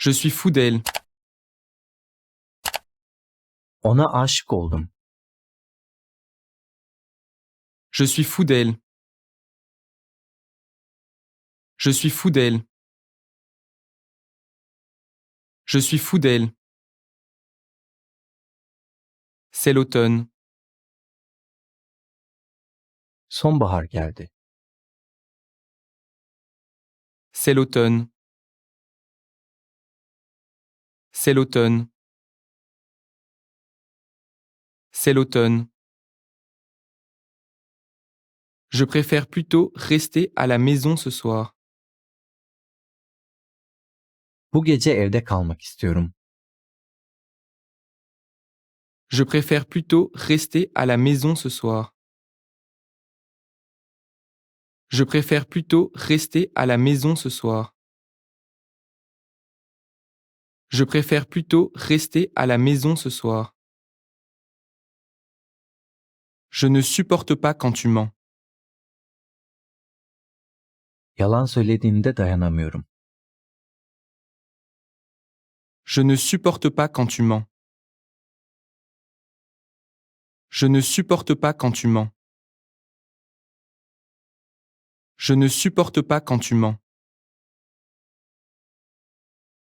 Je suis fou d'elle. Ona aşık oldum. Je suis fou d'elle. Je suis fou d'elle. Je suis fou d'elle. C'est l'automne. Sonbahar geldi. C'est l'automne. C'est l'automne. C'est l'automne. Je préfère plutôt rester à la maison ce soir. Bu gece evde kalmak istiyorum. Je préfère plutôt rester à la maison ce soir. Je préfère plutôt rester à la maison ce soir. Je préfère plutôt rester à la maison ce soir. Je ne supporte pas quand tu mens. Yalan söylediğinde dayanamıyorum. Je ne supporte pas quand tu mens. Je ne supporte pas quand tu mens. Je ne supporte pas quand tu mens.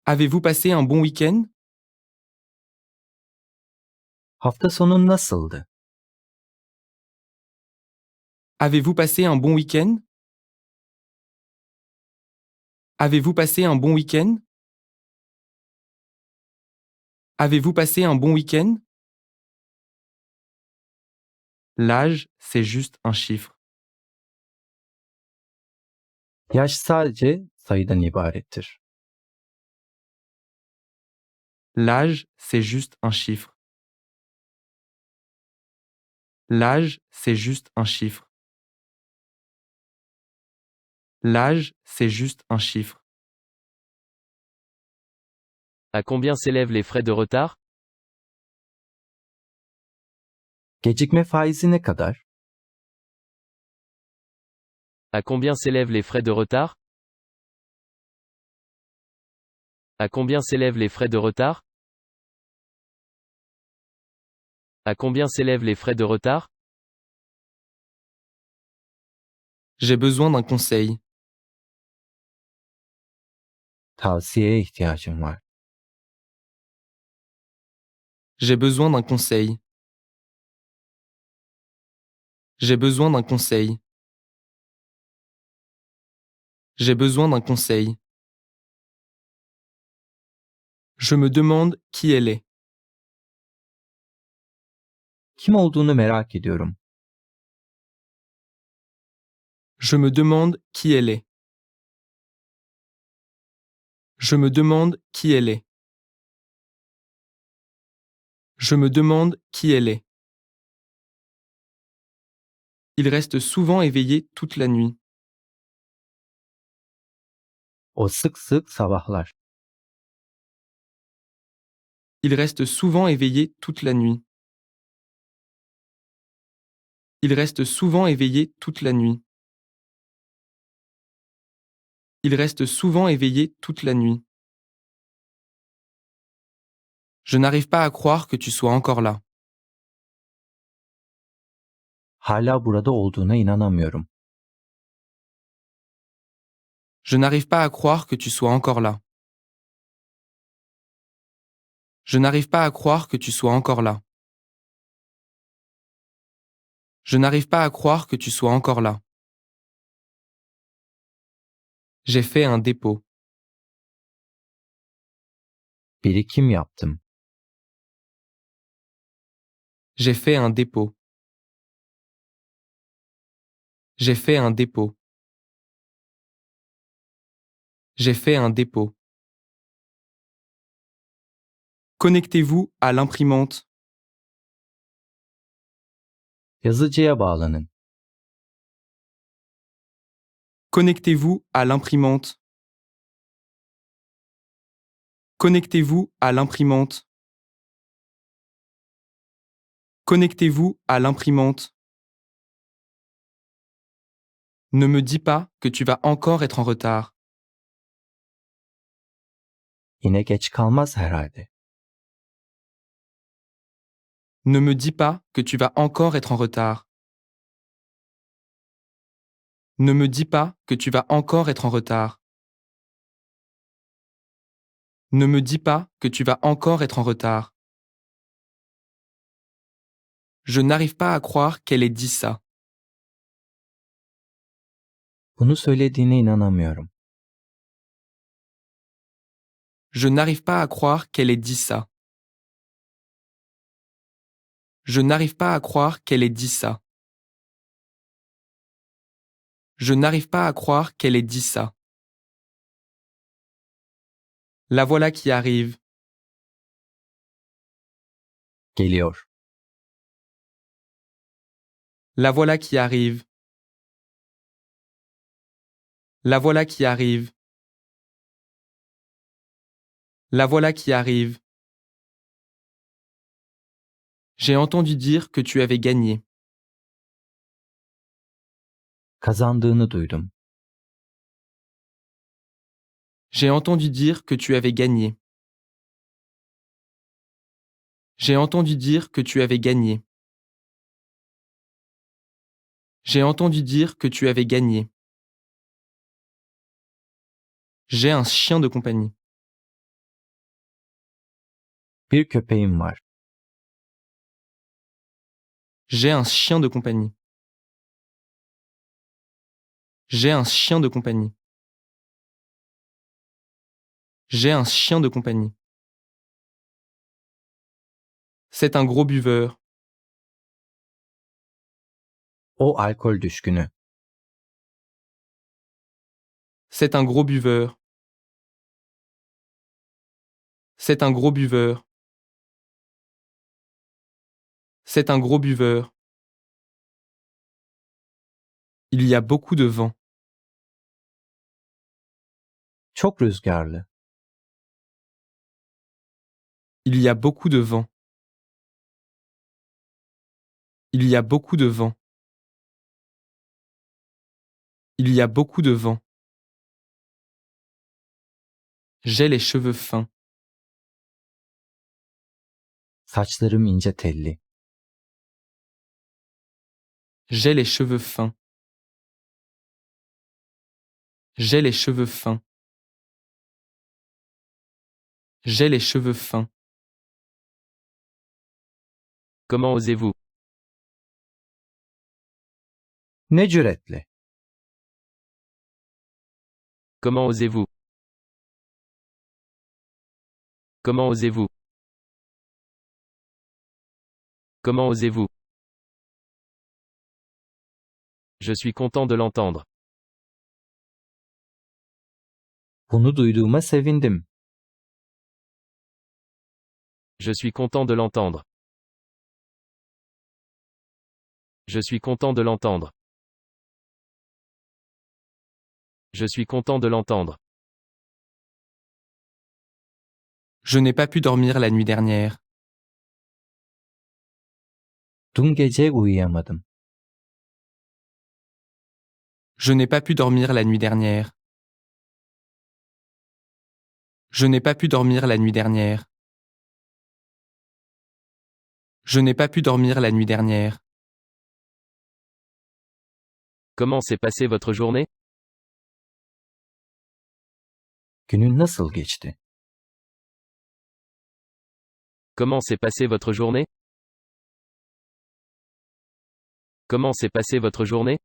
Avez-vous passé un bon week-end? Hafta sonun nasıldı? Avez-vous passé un bon week-end? Avez-vous passé un bon week-end? Avez-vous passé un bon week-end? L'âge, c'est juste un chiffre. Yaş sadece sayıdan ibarettir. L'âge, c'est juste un chiffre. L'âge, c'est juste un chiffre. L'âge, c'est juste un chiffre. À combien s'élèvent les frais de retard? Gecikme faizi ne kadar? À combien s'élèvent les frais de retard? À combien s'élèvent les frais de retard? À combien s'élèvent les frais de retard? J'ai besoin d'un conseil. Tavsiyeye ihtiyacım var. J'ai besoin d'un conseil. J'ai besoin d'un conseil. J'ai besoin d'un conseil. Je me demande qui elle est. Kim olduğunu merak ediyorum. Je me demande qui elle est. Je me demande qui elle est. Je me demande qui elle est. Il reste souvent éveillé toute la nuit. O sık sık sabahlar. Il reste souvent éveillé toute la nuit. Il reste souvent éveillé toute la nuit. Il reste souvent éveillé toute la nuit. Je n'arrive pas à croire que tu sois encore là. Hala burada olduğuna inanamıyorum. Je n'arrive pas à croire que tu sois encore là. Je n'arrive pas à croire que tu sois encore là. Je n'arrive pas à croire que tu sois encore là. J'ai fait un dépôt. Birikim yaptım. J'ai fait un dépôt. J'ai fait un dépôt. J'ai fait un dépôt. Connectez-vous à l'imprimante. Yazıcıya bağlanın. Connectez-vous à l'imprimante. Connectez-vous à l'imprimante. Connectez-vous à l'imprimante. Ne me dis pas que tu vas encore être en retard. Yine geç kalmaz herhalde. Ne me dis pas que tu vas encore être en retard. Ne me dis pas que tu vas encore être en retard. Ne me dis pas que tu vas encore être en retard. Je n'arrive pas à croire qu'elle ait dit ça. Bunu söylediğine inanamıyorum. Je n'arrive pas à croire qu'elle ait dit ça. Je n'arrive pas à croire qu'elle ait dit ça. Je n'arrive pas à croire qu'elle ait dit ça. La voilà qui arrive. Geliyor. La voilà qui arrive. La voilà qui arrive. La voilà qui arrive. J'ai entendu dire que tu avais gagné. Kazandığını duydum. J'ai entendu dire que tu avais gagné. J'ai entendu dire que tu avais gagné. J'ai entendu dire que tu avais gagné. J'ai un chien de compagnie. Bir köpeğim var. J'ai un chien de compagnie. J'ai un chien de compagnie. J'ai un chien de compagnie. C'est un gros buveur. O alkol düşkünü. C'est un gros buveur. C'est un gros buveur. C'est un gros buveur. Il y a beaucoup de vent. Çok rüzgarlı. Il y a beaucoup de vent. Il y a beaucoup de vent. Il y a beaucoup de vent. J'ai les cheveux fins. Saçlarım ince telli. J'ai les cheveux fins. J'ai les cheveux fins. J'ai les cheveux fins. Comment osez-vous? Ne cüretle. Comment osez-vous? Comment osez-vous? Comment osez-vous? Je suis content de l'entendre. Bunu duyduğuma sevindim. Je suis content de l'entendre. Je suis content de l'entendre. Je suis content de l'entendre. Je n'ai pas pu dormir la nuit dernière. Dün gece uyuyamadım. Je n'ai pas pu dormir la nuit dernière. Je n'ai pas pu dormir la nuit dernière. Je n'ai pas pu dormir la nuit dernière. Comment s'est passée votre journée? Günün nasıl geçti? Comment s'est passée votre journée? Comment s'est passée votre journée?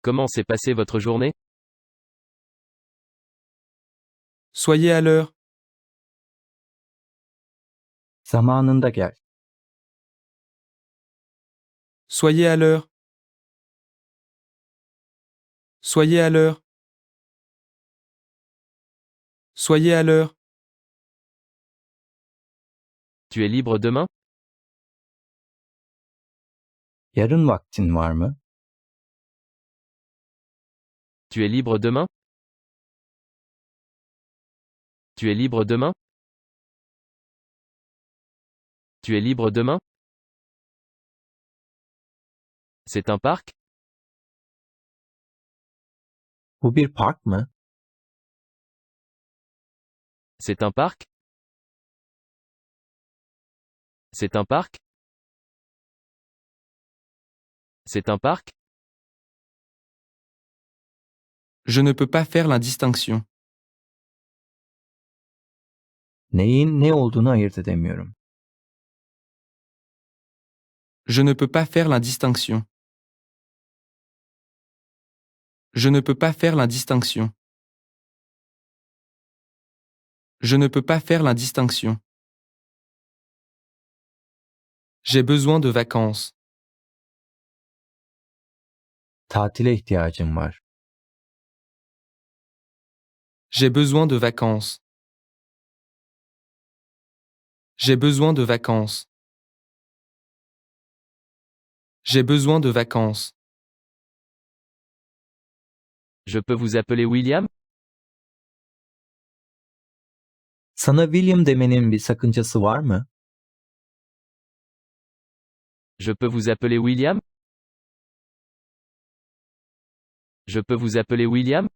Comment s'est passée votre journée? Soyez à l'heure. Zamanında gel. Soyez à l'heure. Soyez à l'heure. Soyez à l'heure. Tu es libre demain? Yarın vaktin var mı? Tu es libre demain? Tu es libre demain? Tu es libre demain? C'est un parc? Bu bir park mı? C'est un parc? C'est un parc? C'est un parc? Je ne peux pas faire l'indistinction. Neyin ne olduğunu ayırt edemiyorum. Je ne peux pas faire l'indistinction. Je ne peux pas faire l'indistinction. Je ne peux pas faire l'indistinction. J'ai besoin de vacances. Tatile ihtiyacım var. J'ai besoin de vacances. J'ai besoin de vacances. J'ai besoin de vacances. Je peux vous appeler William? Sana William demenin bir sakıncası var mı? Je peux vous appeler William? Je peux vous appeler William?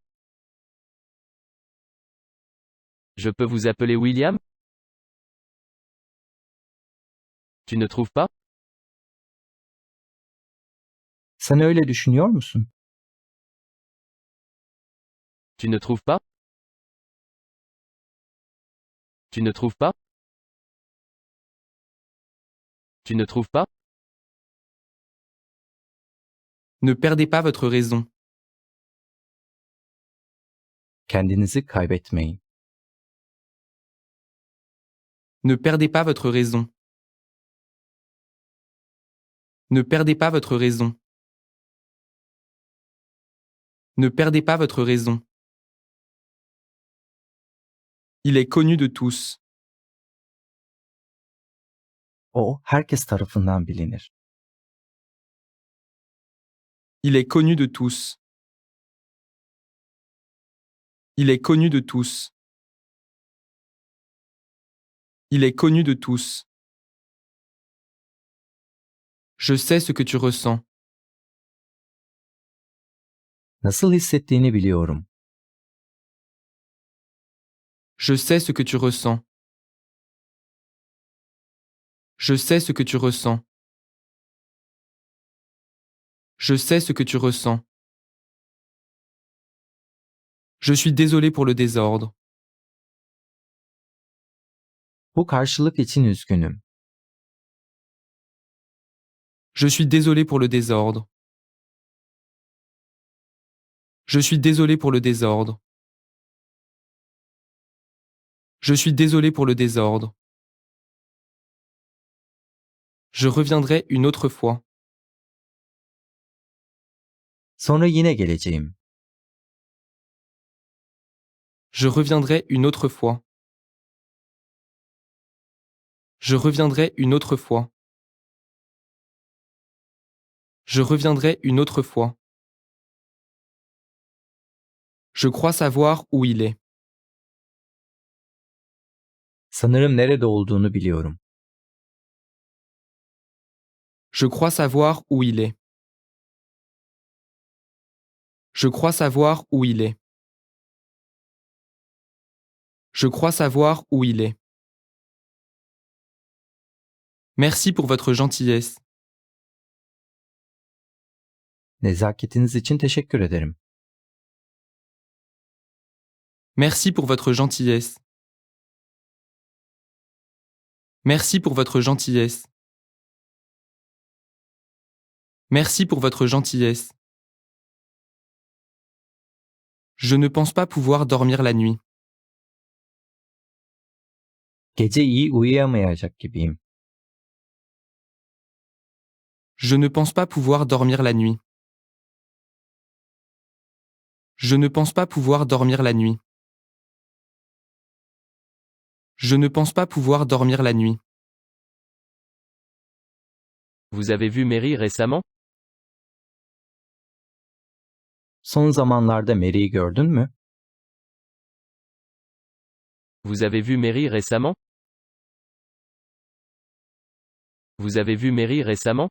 Je peux vous appeler William? Tu ne trouves pas? Sen öyle düşünüyor musun? Tu ne trouves pas? Tu ne trouves pas? Tu ne trouves pas? Ne perdez pas votre raison. Kendinizi kaybetmeyin. Ne perdez pas votre raison. Ne perdez pas votre raison. Ne perdez pas votre raison. Il est connu de tous. O herkes tarafından bilinir. Il est connu de tous. Il est connu de tous. Il est connu de tous. Je sais ce que tu ressens. Nasıl hissettiğini biliyorum. Je sais ce que tu ressens. Je sais ce que tu ressens. Je sais ce que tu ressens. Je suis désolé pour le désordre. Bu karşılık için üzgünüm. Je suis désolé pour le désordre. Je suis désolé pour le désordre. Je suis désolé pour le désordre. Je reviendrai une autre fois. Sonra yine geleceğim. Je reviendrai une autre fois. Je reviendrai une autre fois. Je reviendrai une autre fois. Je crois savoir où il est. Sanırım nerede olduğunu biliyorum. Je crois savoir où il est. Je crois savoir où il est. Je crois savoir où il est. Merci pour votre gentillesse. Nezaketiniz için teşekkür ederim. Merci pour votre gentillesse. Merci pour votre gentillesse. Merci pour votre gentillesse. Je ne pense pas pouvoir dormir la nuit. Gece iyi uyuyamayacak gibiyim. Je ne pense pas pouvoir dormir la nuit. Je ne pense pas pouvoir dormir la nuit. Je ne pense pas pouvoir dormir la nuit. Vous avez vu Mary récemment? Son zamanlarda Mary'i gördün mü? Vous avez vu Mary récemment? Vous avez vu Mary récemment?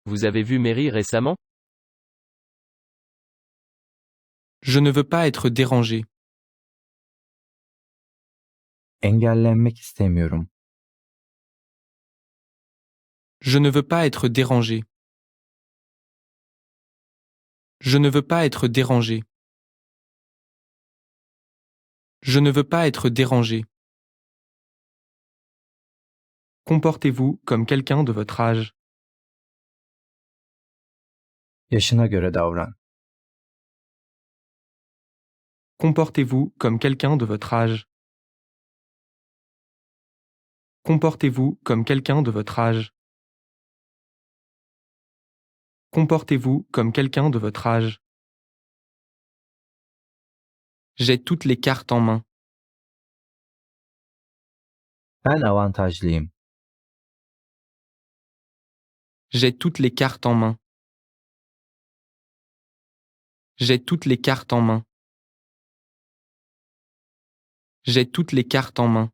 Vous avez vu Mary récemment? Je ne veux pas être dérangé. Engellenmek istemiyorum. Je ne veux pas être dérangé. Je ne veux pas être dérangé. Je ne veux pas être dérangé. Comportez-vous comme quelqu'un de votre âge. Yaşına göre davran. Comportez-vous comme quelqu'un de votre âge. Comportez-vous comme quelqu'un de votre âge. Comportez-vous comme quelqu'un de votre âge. J'ai toutes les cartes en main. Ben avantajlıyım. J'ai toutes les cartes en main. J'ai toutes les cartes en main. J'ai toutes les cartes en main.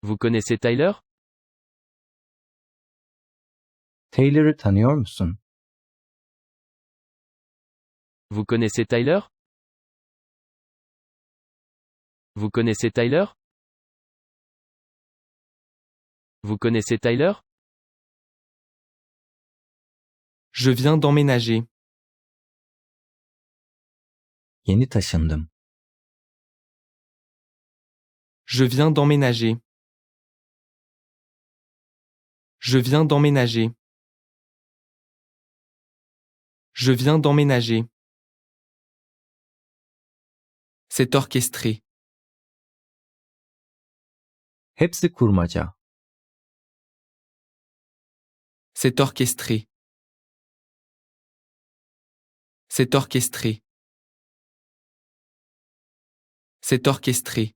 Vous connaissez Tyler? Taylor'ı tanıyor musun? Vous connaissez Tyler? Vous connaissez Tyler? Vous connaissez Tyler? Je viens d'emménager. Yeni taşındım. Je viens d'emménager. Je viens d'emménager. Je viens d'emménager. C'est orchestré. Hepsi kurmaca. C'est orchestré. C'est orchestré. C'est orchestré.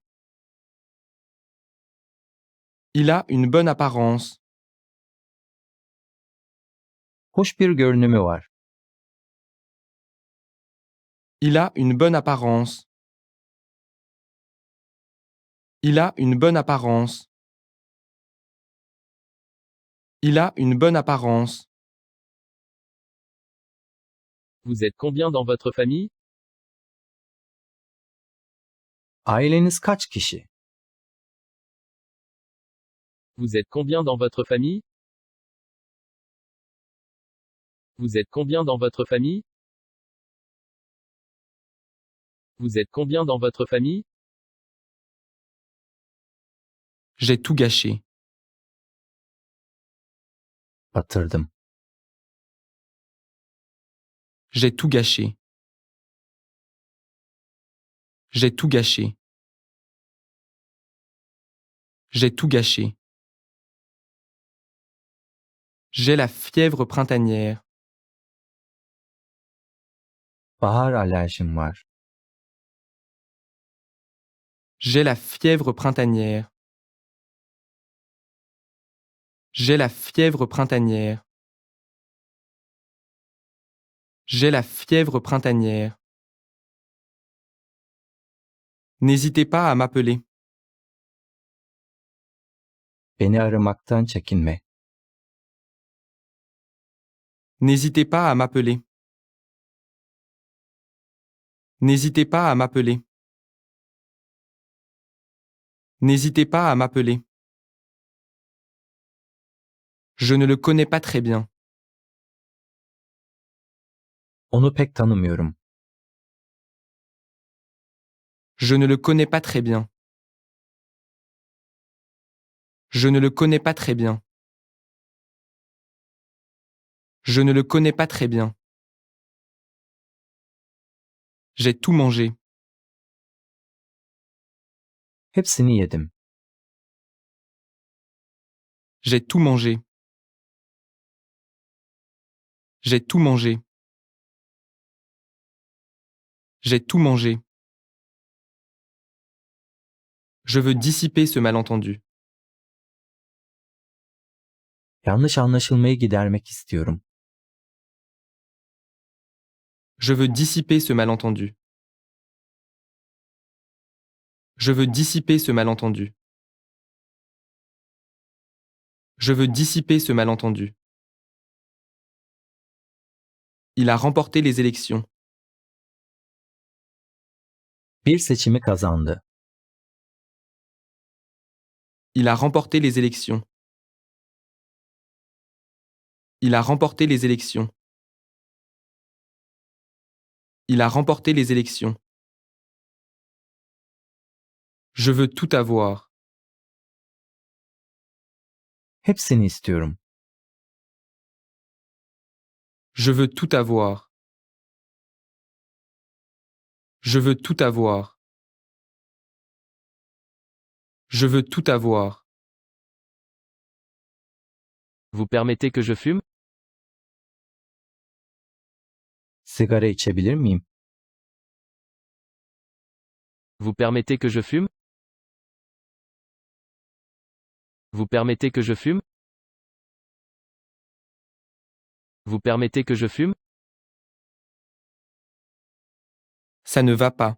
Il a une bonne apparence. Hoş bir görünümü var. Il a une bonne apparence. Il a une bonne apparence. Il a une bonne apparence. Vous êtes combien dans votre famille? Aileniz kaç kişi? Vous êtes combien dans votre famille? Vous êtes combien dans votre famille? Vous êtes combien dans votre famille? J'ai tout gâché. Batırdım. J'ai tout gâché. J'ai tout gâché. J'ai tout gâché. J'ai la fièvre printanière. Bahar alerjim var. J'ai la fièvre printanière. J'ai la fièvre printanière. J'ai la fièvre printanière. N'hésitez pas à m'appeler. Beni aramaktan çekinme. N'hésitez pas à m'appeler. N'hésitez pas à m'appeler. N'hésitez pas à m'appeler. Je ne le connais pas très bien. Onu pek tanımıyorum. Je ne le connais pas très bien. Je ne le connais pas très bien. Je ne le connais pas très bien. J'ai tout mangé. Hepsini yedim. J'ai tout mangé. J'ai tout mangé. J'ai tout mangé. Je veux dissiper ce malentendu. Yanlış anlaşılmayı gidermek istiyorum. Je veux dissiper ce malentendu. Je veux dissiper ce malentendu. Je veux dissiper ce malentendu. Il a remporté les élections. Bir seçimi kazandı. Il a remporté les élections. Il a remporté les élections. Il a remporté les élections. Je veux tout avoir. Hepsini istiyorum. Je veux tout avoir. Je veux tout avoir. Je veux tout avoir. Vous permettez que je fume? Sigara içebilir miyim? Vous permettez que je fume? Vous permettez que je fume? Vous permettez que je fume? Ça ne va pas.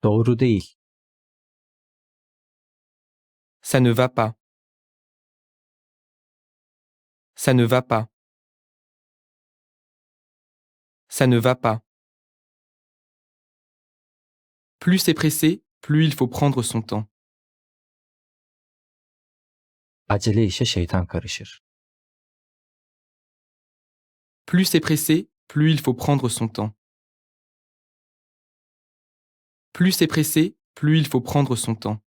Doğru değil. Ça ne va pas. Ça ne va pas. Ça ne va pas. Plus c'est pressé, plus il faut prendre son temps. Acele işe şeytan karışır. Plus c'est pressé, plus il faut prendre son temps. Plus c'est pressé, plus il faut prendre son temps.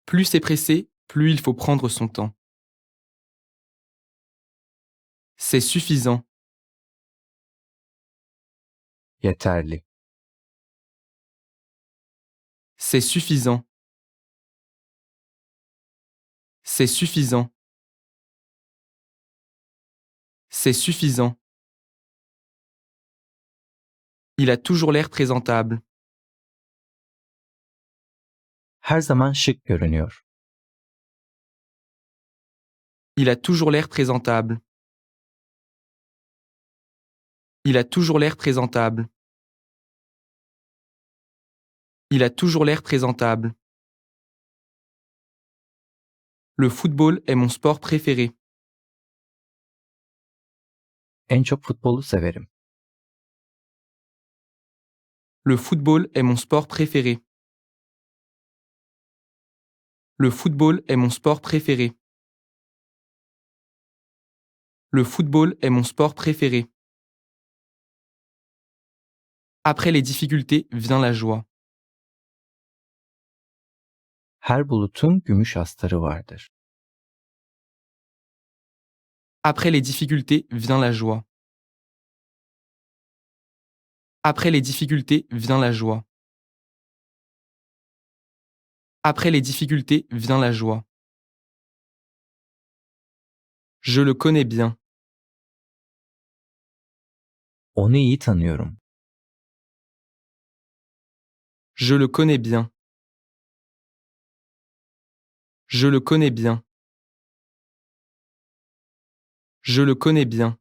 Plus c'est pressé, plus il faut prendre son temps. C'est suffisant. Yeterli. C'est suffisant. C'est suffisant. C'est suffisant. Il a toujours l'air présentable. Her zaman şık görünüyor. Il a toujours l'air présentable. Il a toujours l'air présentable. Il a toujours l'air présentable. Le football est mon sport préféré. En çok futbolu severim. Le football est mon sport préféré. Le football est mon sport préféré. Le football est mon sport préféré. Après les difficultés vient la joie. Her bulutun gümüş astarı vardır. Après les difficultés vient la joie. Après les difficultés vient la joie. Après les difficultés vient la joie. Je le connais bien. Onu iyi tanıyorum. Je le connais bien. Je le connais bien. Je le connais bien.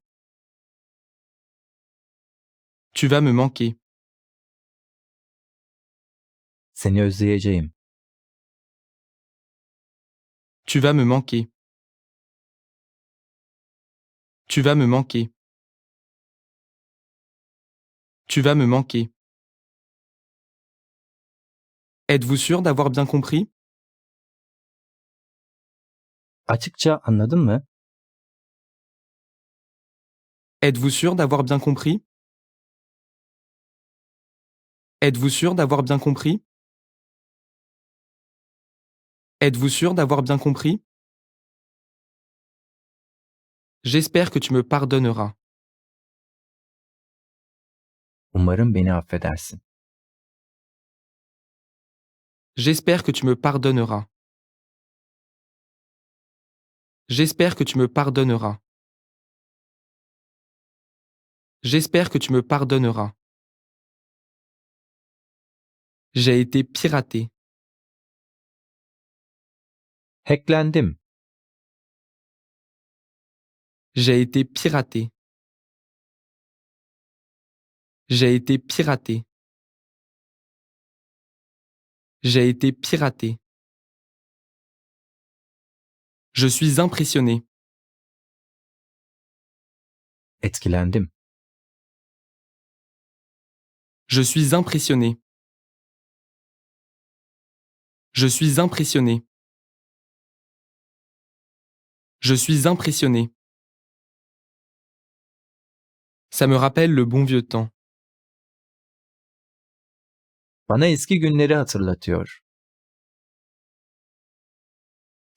Tu vas me manquer. Seni özleyeceğim. Tu vas me manquer. Tu vas me manquer. Tu vas me manquer. Êtes-vous sûr d'avoir bien compris? Açıkça anladın mı? Êtes-vous sûr d'avoir bien compris? Êtes-vous sûr d'avoir bien compris? Êtes-vous sûr d'avoir bien compris? J'espère que tu me pardonneras. Umarım beni affedersin. J'espère que tu me pardonneras. J'espère que tu me pardonneras. J'espère que tu me pardonneras. J'ai été piraté. Hacklendim. J'ai été piraté. J'ai été piraté. J'ai été piraté. Je suis impressionné. Etkilendim. Je suis impressionné. Je suis impressionné. Je suis impressionné. Ça me rappelle le bon vieux temps. Bana eski günleri hatırlatıyor.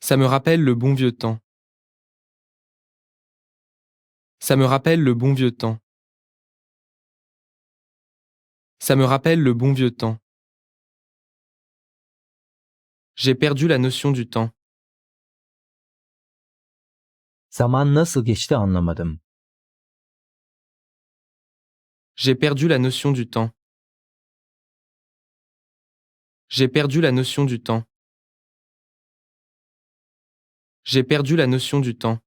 Ça me rappelle le bon vieux temps. Ça me rappelle le bon vieux temps. Ça me rappelle le bon vieux temps. J'ai perdu la notion du temps. Zaman nasıl geçti anlamadım. J'ai perdu la notion du temps. J'ai perdu la notion du temps. J'ai perdu la notion du temps.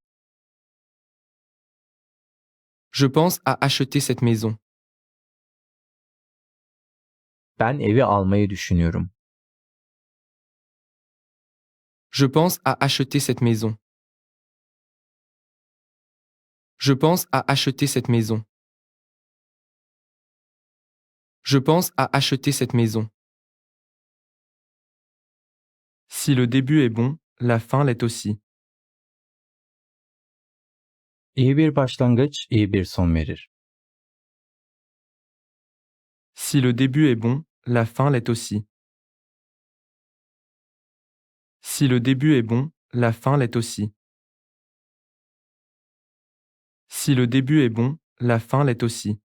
Je pense à acheter cette maison. Ben evi almayı düşünüyorum. Je pense à acheter cette maison. Je pense à acheter cette maison. Je pense à acheter cette maison. Si le début est bon, la fin l'est aussi. İyi bir başlangıç, iyi bir son verir. Si le début est bon, la fin l'est aussi. Si le début est bon, la fin l'est aussi. Si le début est bon, la fin l'est aussi.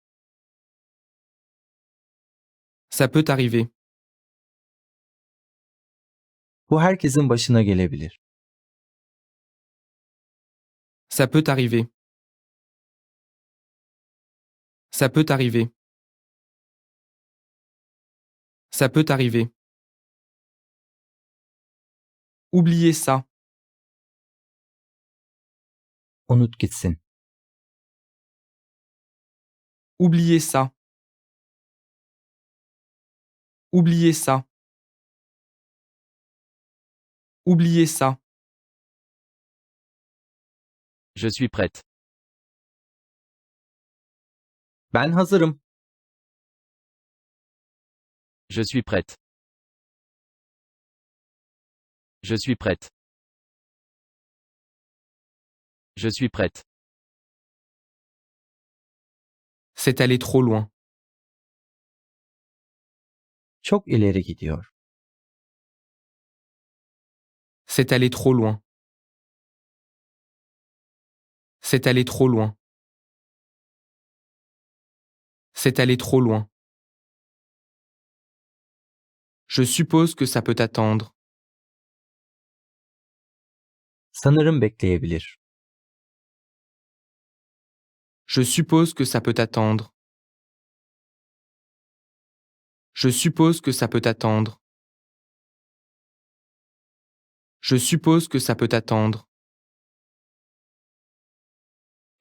Ça peut arriver. Bu herkesin başına gelebilir. Ça peut arriver. Ça peut arriver. Ça peut arriver. Oubliez ça. Unut gitsin. Oubliez ça. Oubliez ça. Oubliez ça. Je suis prête. Ben hazırım. Je suis prête. Je suis prête. Je suis prête. C'est allé trop loin. Çok ileri gidiyor. C'est allé trop loin. C'est allé trop loin. C'est allé trop loin. Je suppose que ça peut attendre. Sanırım bekleyebilir. Je suppose que ça peut attendre. Je suppose que ça peut attendre. Je suppose que ça peut attendre.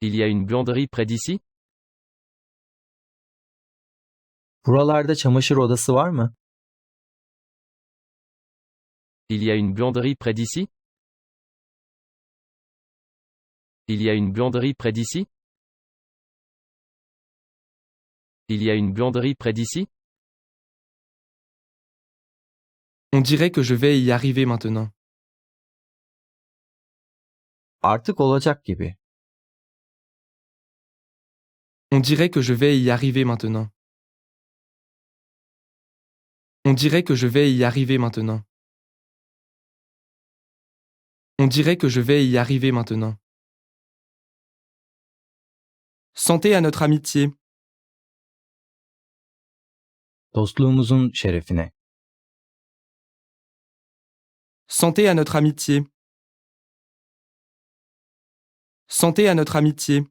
Il y a une buanderie près d'ici? Buralarda çamaşır odası var mı? Il y a une buanderie près d'ici? Il y a une buanderie près d'ici? Il y a une buanderie près d'ici? On dirait que je vais y arriver maintenant. Artık olacak gibi. On dirait que je vais y arriver maintenant. On dirait que je vais y arriver maintenant. On dirait que je vais y arriver maintenant. Santé à notre amitié. Dostluğumuzun şerefine. Santé à notre amitié. Santé à notre amitié.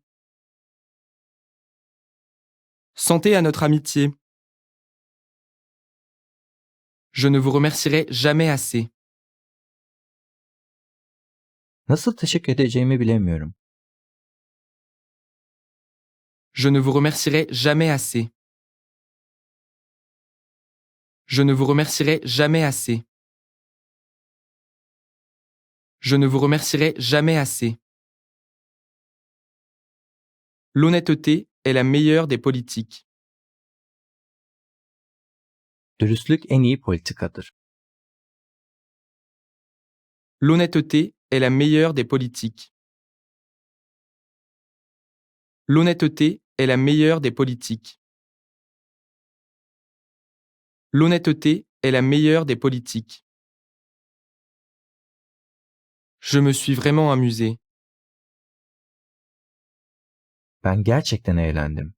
Santé à notre amitié. Je ne vous remercierai jamais assez. Nasıl teşekkür edeceğimi bilemiyorum. Je ne vous remercierai jamais assez. Je ne vous remercierai jamais assez. Je ne vous remercierai jamais assez. L'honnêteté est la meilleure des politiques. Dürüstlük en iyi politikadır. L'honnêteté est la meilleure des politiques. L'honnêteté est la meilleure des politiques. L'honnêteté est la meilleure des politiques. Je me suis vraiment amusé. Ben gerçekten eğlendim.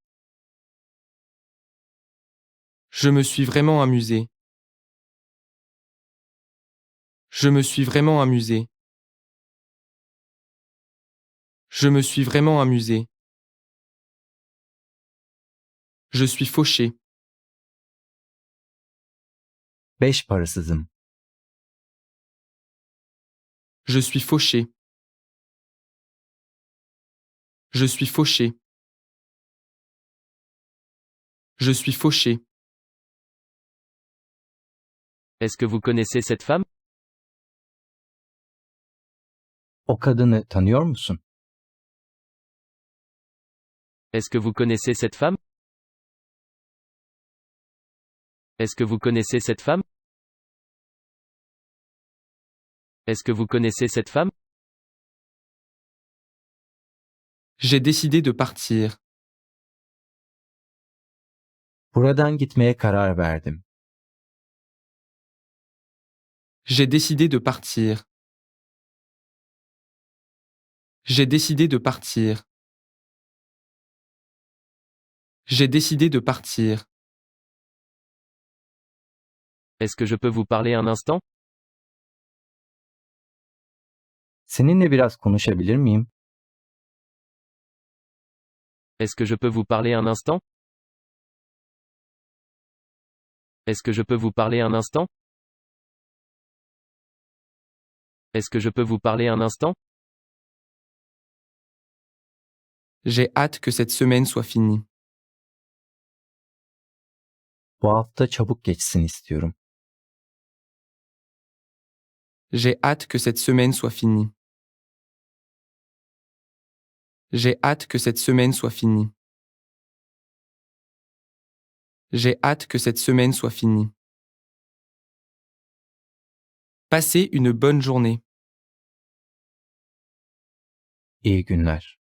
Je me suis vraiment amusé. Je me suis vraiment amusé. Je me suis vraiment amusé. Je suis fauché. 5 parasızım. Je suis fauché. Je suis fauché. Je suis fauché. Est-ce que vous connaissez cette femme? O kadını tanıyor musun? Est-ce que vous connaissez cette femme? Est-ce que vous connaissez cette femme? Est-ce que vous connaissez cette femme? J'ai décidé de partir. Buradan gitmeye karar verdim. J'ai décidé de partir. J'ai décidé de partir. J'ai décidé de partir. Est-ce que je peux vous parler un instant? Seninle biraz konuşabilir miyim? Est-ce que je peux vous parler un instant? Est-ce que je peux vous parler un instant? Est-ce que je peux vous parler un instant? J'ai hâte que cette semaine soit finie. Bu hafta çabuk geçsin istiyorum. J'ai hâte que cette semaine soit finie. J'ai hâte que cette semaine soit finie. J'ai hâte que cette semaine soit finie. Passez une bonne journée. İyi günler.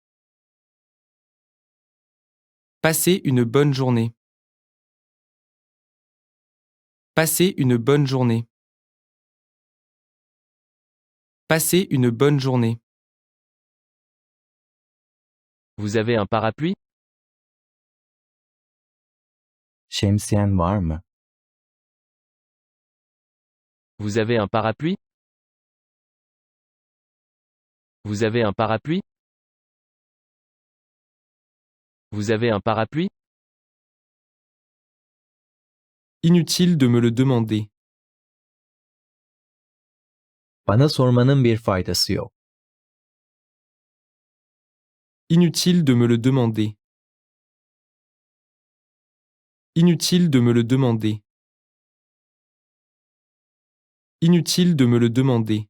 Passez une bonne journée. Passez une bonne journée. Passez une bonne journée. Vous avez un parapluie? Şemsiyen var mı? Vous avez un parapluie? Vous avez un parapluie? Vous avez un parapluie? Inutile de me le demander. Bana sormanın bir faydası yok. Inutile de me le demander. Inutile de me le demander. Inutile de me le demander.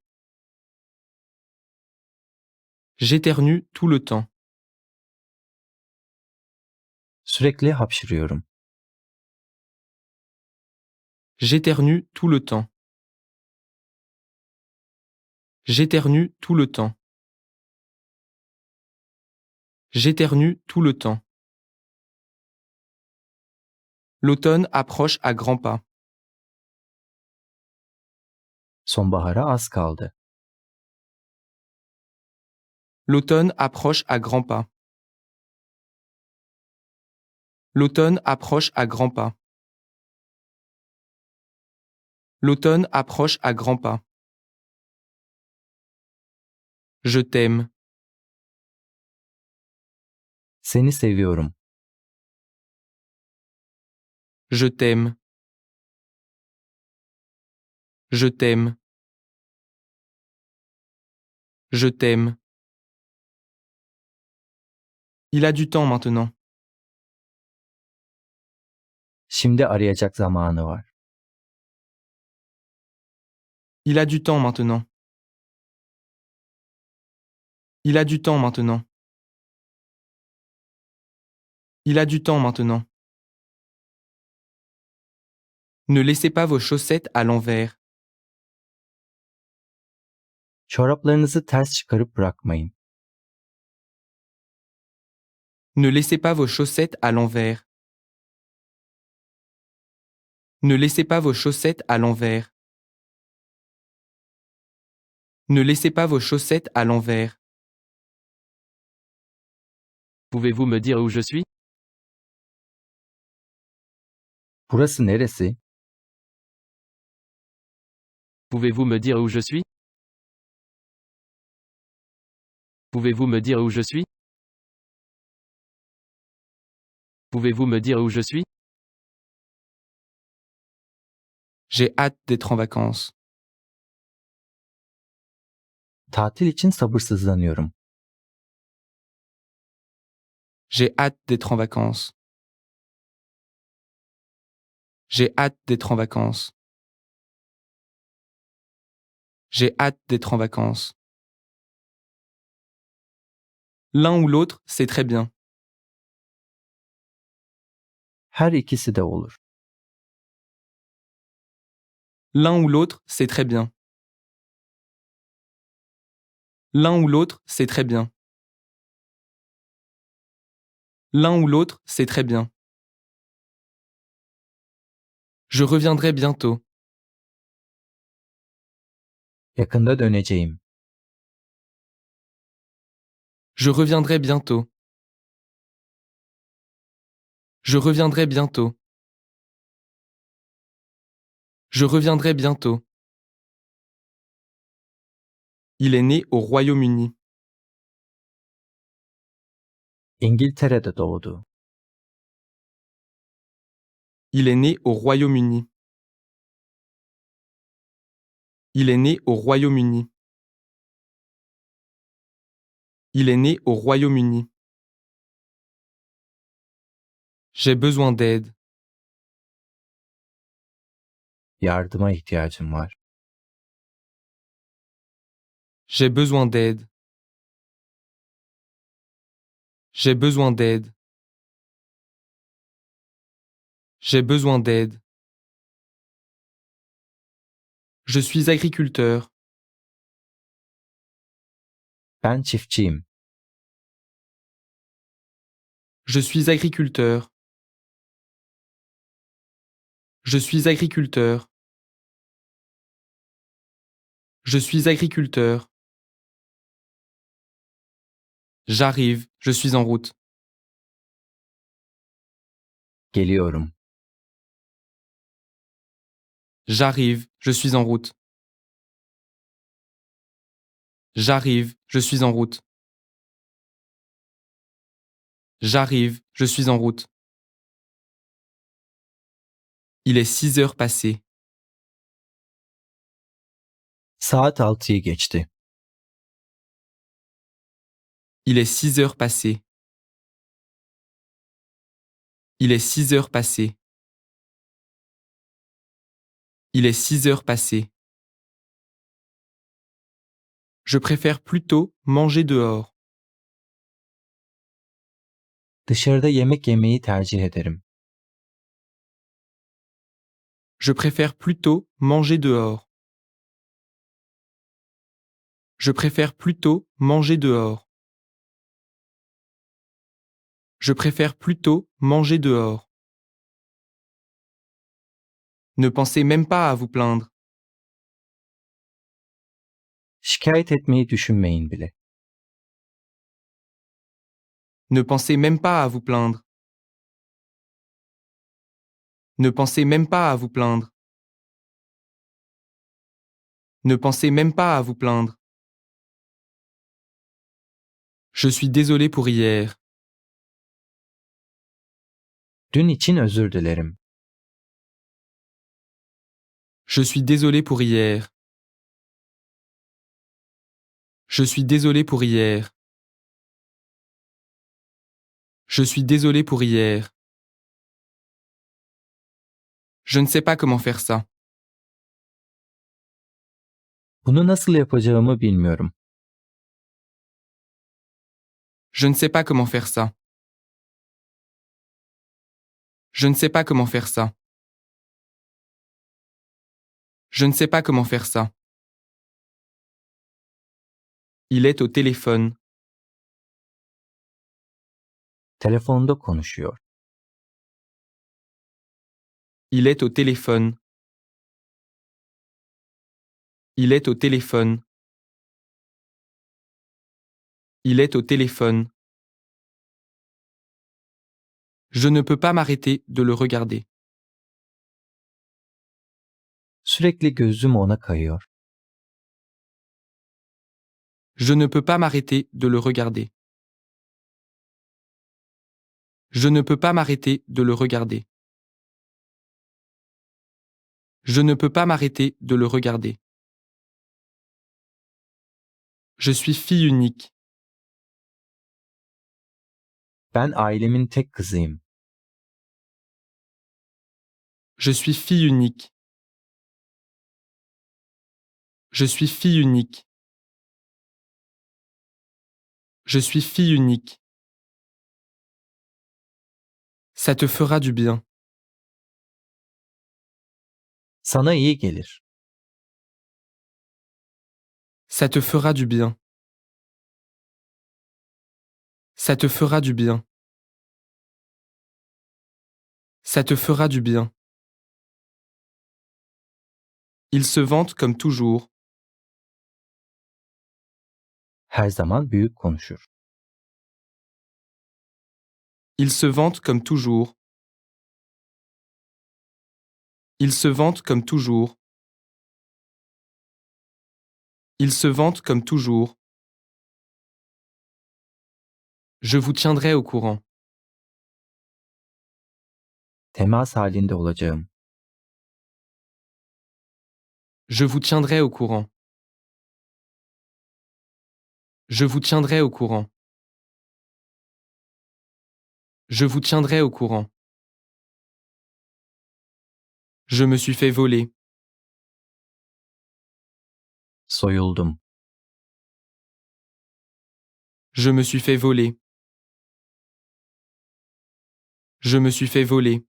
J'éternue tout le temps. Sürekli hapşırıyorum. J'éternue tout le temps. J'éternue tout le temps. J'éternue tout le temps. L'automne approche à grands pas. Sonbahara az kaldı. L'automne approche à grands pas. L'automne approche à grands pas. L'automne approche à grands pas. Je t'aime. Seni seviyorum. Je t'aime. Je t'aime. Je t'aime. Il a du temps maintenant. Şimdi arayacak zamanı var. Il a du temps maintenant. Il a du temps maintenant. Il a du temps maintenant. Ne laissez pas vos chaussettes à l'envers. Çoraplarınızı ters çıkarıp bırakmayın. Ne laissez pas vos chaussettes à l'envers. Ne laissez pas vos chaussettes à l'envers. Ne laissez pas vos chaussettes à l'envers. Pouvez-vous me dire où je suis? Burası neresi? Pouvez-vous me dire où je suis? Pouvez-vous me dire où je suis? Pouvez-vous me dire où je suis? J'ai hâte d'être en vacances. Tatil için sabırsızlanıyorum. J'ai hâte d'être en vacances. J'ai hâte d'être en vacances. J'ai hâte d'être en vacances. L'un ou l'autre, c'est très bien. Her ikisi de olur. L'un ou l'autre, c'est très bien. L'un ou l'autre, c'est très bien. L'un ou l'autre, c'est très bien. Je reviendrai bientôt. Yakında döneceğim. Je reviendrai bientôt. Je reviendrai bientôt. Je reviendrai bientôt. Il est né au Royaume-Uni. İngiltere'de doğdu. Il est né au Royaume-Uni. Il est né au Royaume-Uni. Il est né au Royaume-Uni. J'ai besoin d'aide. Yardıma ihtiyacım var. J'ai besoin d'aide. J'ai besoin d'aide. J'ai besoin d'aide. Je suis agriculteur. Ben çiftçiyim. Je suis agriculteur. Je suis agriculteur. Je suis agriculteur. J'arrive, je suis en route. Geliyorum. J'arrive, je suis en route. J'arrive, je suis en route. J'arrive, je suis en route. Il est 6 heures passées. Saat 6'yı geçti. Il est 6 heures passées. Il est 6 heures passées. Il est 6 heures passées. Je préfère plutôt manger dehors. Dışarıda yemek yemeyi tercih ederim. Je préfère plutôt manger dehors. Je préfère plutôt manger dehors. Je préfère plutôt manger dehors. Ne pensez même pas à vous plaindre. Şikayet etmeyi düşünmeyin bile. Ne pensez même pas à vous plaindre. Ne pensez même pas à vous plaindre. Ne pensez même pas à vous plaindre. Je suis désolé pour hier. Dün için özür dilerim. Je suis désolé pour hier. Je suis désolé pour hier. Je suis désolé pour hier. Je ne sais pas comment faire ça. Bunu nasıl yapacağımı bilmiyorum. Je ne sais pas comment faire ça. Je ne sais pas comment faire ça. Je ne sais pas comment faire ça. Il est au téléphone. Telefonda konuşuyor. Il est au téléphone. Il est au téléphone. Il est au téléphone. Je ne peux pas m'arrêter de le regarder. Sürekli gözüm ona kayıyor. Je ne peux pas m'arrêter de le regarder. Je ne peux pas m'arrêter de le regarder. Je ne peux pas m'arrêter de le regarder. Je suis fille unique. Ben ailemin tek kızıyım. Je suis fille unique. Je suis fille unique. Je suis fille unique. Ça te fera du bien. Sana iyi gelir. Ça te fera du bien. Ça te fera du bien. Ça te fera du bien. Il se vante comme toujours. Her zaman büyük konuşur. Il se vante comme toujours. Il se vante comme toujours. Il se vante comme toujours. Je vous tiendrai au courant. Temas halinde olacağım. Je vous tiendrai au courant. Je vous tiendrai au courant. Je vous tiendrai au courant. Je me suis fait voler. Soyuldum. Je me suis fait voler. Je me suis fait voler.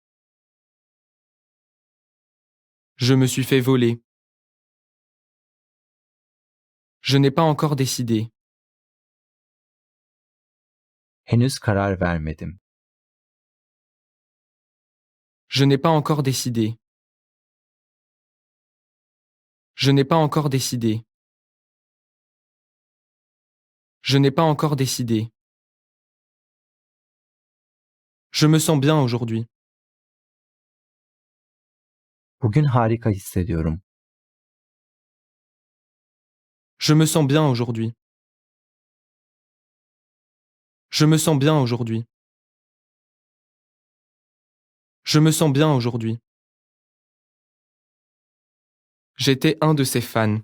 Je me suis fait voler. Je n'ai pas encore décidé. Henüz karar vermedim. Je n'ai pas encore décidé. Je n'ai pas encore décidé. Je n'ai pas encore décidé. Je me sens bien aujourd'hui. Bugün harika hissediyorum. Je me sens bien aujourd'hui. Je me sens bien aujourd'hui. Je me sens bien aujourd'hui. J'étais un de ses fans.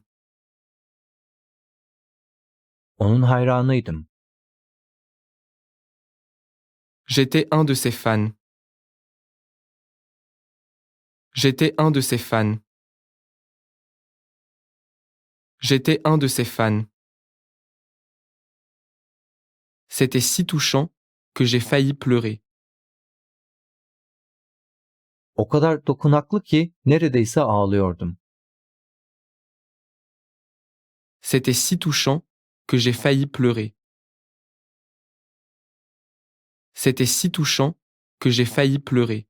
Onun hayranıydım. J'étais un de ses fans. J'étais un de ses fans. J'étais un de ses fans. C'était si touchant que j'ai failli pleurer. O kadar dokunaklı ki neredeyse ağlıyordum. C'était si touchant que j'ai failli pleurer. C'était si touchant que j'ai failli pleurer.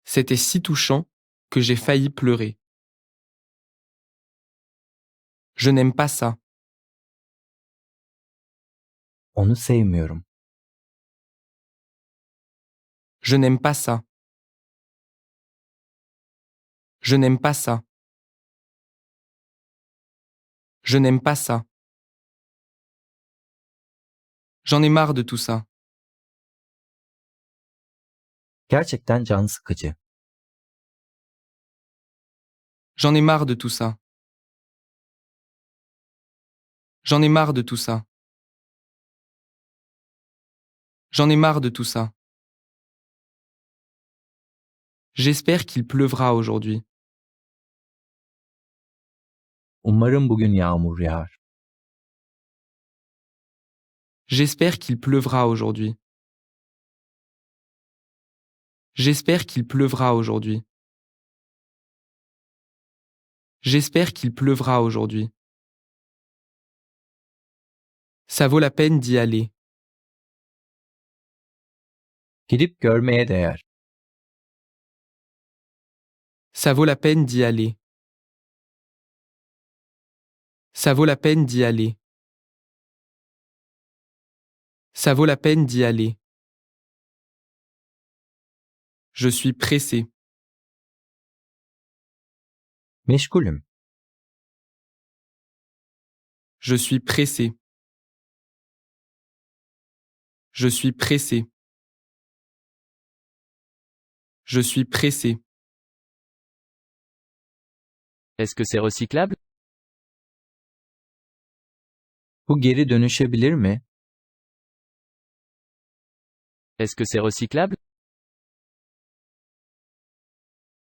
C'était si touchant que j'ai failli pleurer. Je n'aime pas ça. Onu sevmiyorum. Je n'aime pas ça. Je n'aime pas ça. Je n'aime pas ça. J'en ai marre de tout ça. Gerçekten can sıkıcı. J'en ai marre de tout ça. J'en ai marre de tout ça. J'en ai marre de tout ça. J'espère qu'il pleuvra aujourd'hui. Umarım bugün yağmur yağar. J'espère qu'il pleuvra aujourd'hui. J'espère qu'il pleuvra aujourd'hui. J'espère qu'il pleuvra aujourd'hui. Ça vaut la peine d'y aller. Gidip görmeye değer. Ça vaut la peine d'y aller. Ça vaut la peine d'y aller. Ça vaut la peine d'y aller. Je suis pressé. Meşgulüm. Je suis pressé. Je suis pressé. Je suis pressé. Est-ce que c'est recyclable? Bu geri dönüşebilir mi? Est-ce que c'est recyclable?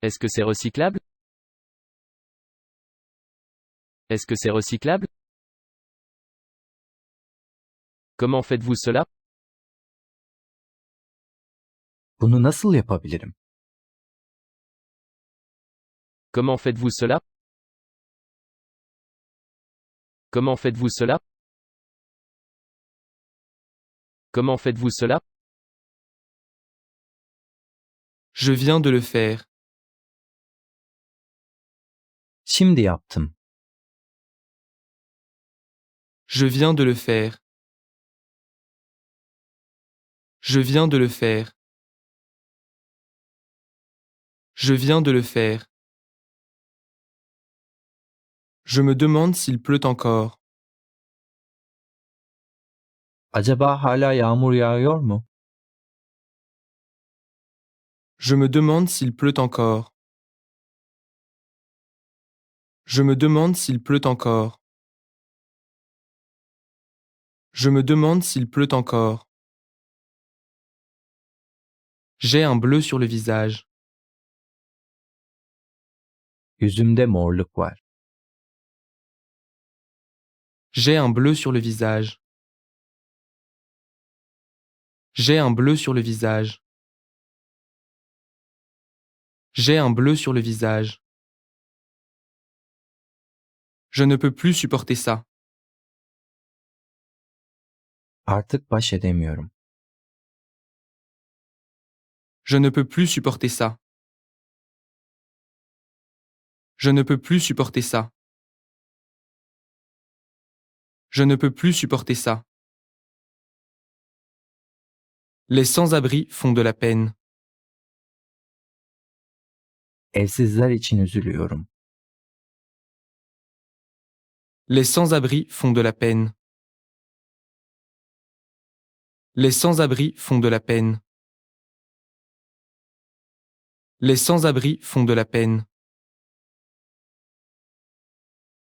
Est-ce que c'est recyclable? Est-ce que c'est recyclable? Comment faites-vous cela? Bunu nasıl yapabilirim? Comment faites-vous cela? Comment faites-vous cela? Comment faites-vous cela? Je viens de le faire. Şimdi yaptım. Je viens de le faire. Je viens de le faire. Je viens de le faire. Je me demande s'il pleut encore. Acaba hala yağmur yağıyor mu? Je me demande s'il pleut encore. Je me demande s'il pleut encore. Je me demande s'il pleut encore. J'ai un bleu sur le visage. Yüzümde morluk var. J'ai un bleu sur le visage. J'ai un bleu sur le visage. J'ai un bleu sur le visage. Je ne peux plus supporter ça. Artık baş edemiyorum. Je ne peux plus supporter ça. Je ne peux plus supporter ça. Je ne peux plus supporter ça. Les sans-abri font de la peine. Evsizler için üzülüyorum. Les sans-abri font de la peine. Les sans-abri font de la peine. Les sans-abri font de la peine.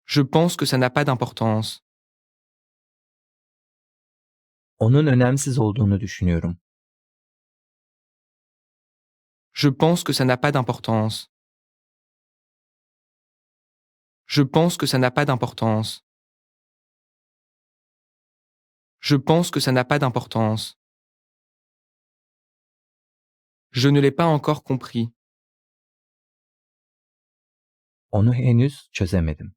Je pense que ça n'a pas d'importance. Onun önemsiz olduğunu düşünüyorum. Je pense que ça n'a pas d'importance. Je pense que ça n'a pas d'importance. Je pense que ça n'a pas d'importance. Je ne l'ai pas encore compris. Onu henüz çözemedim.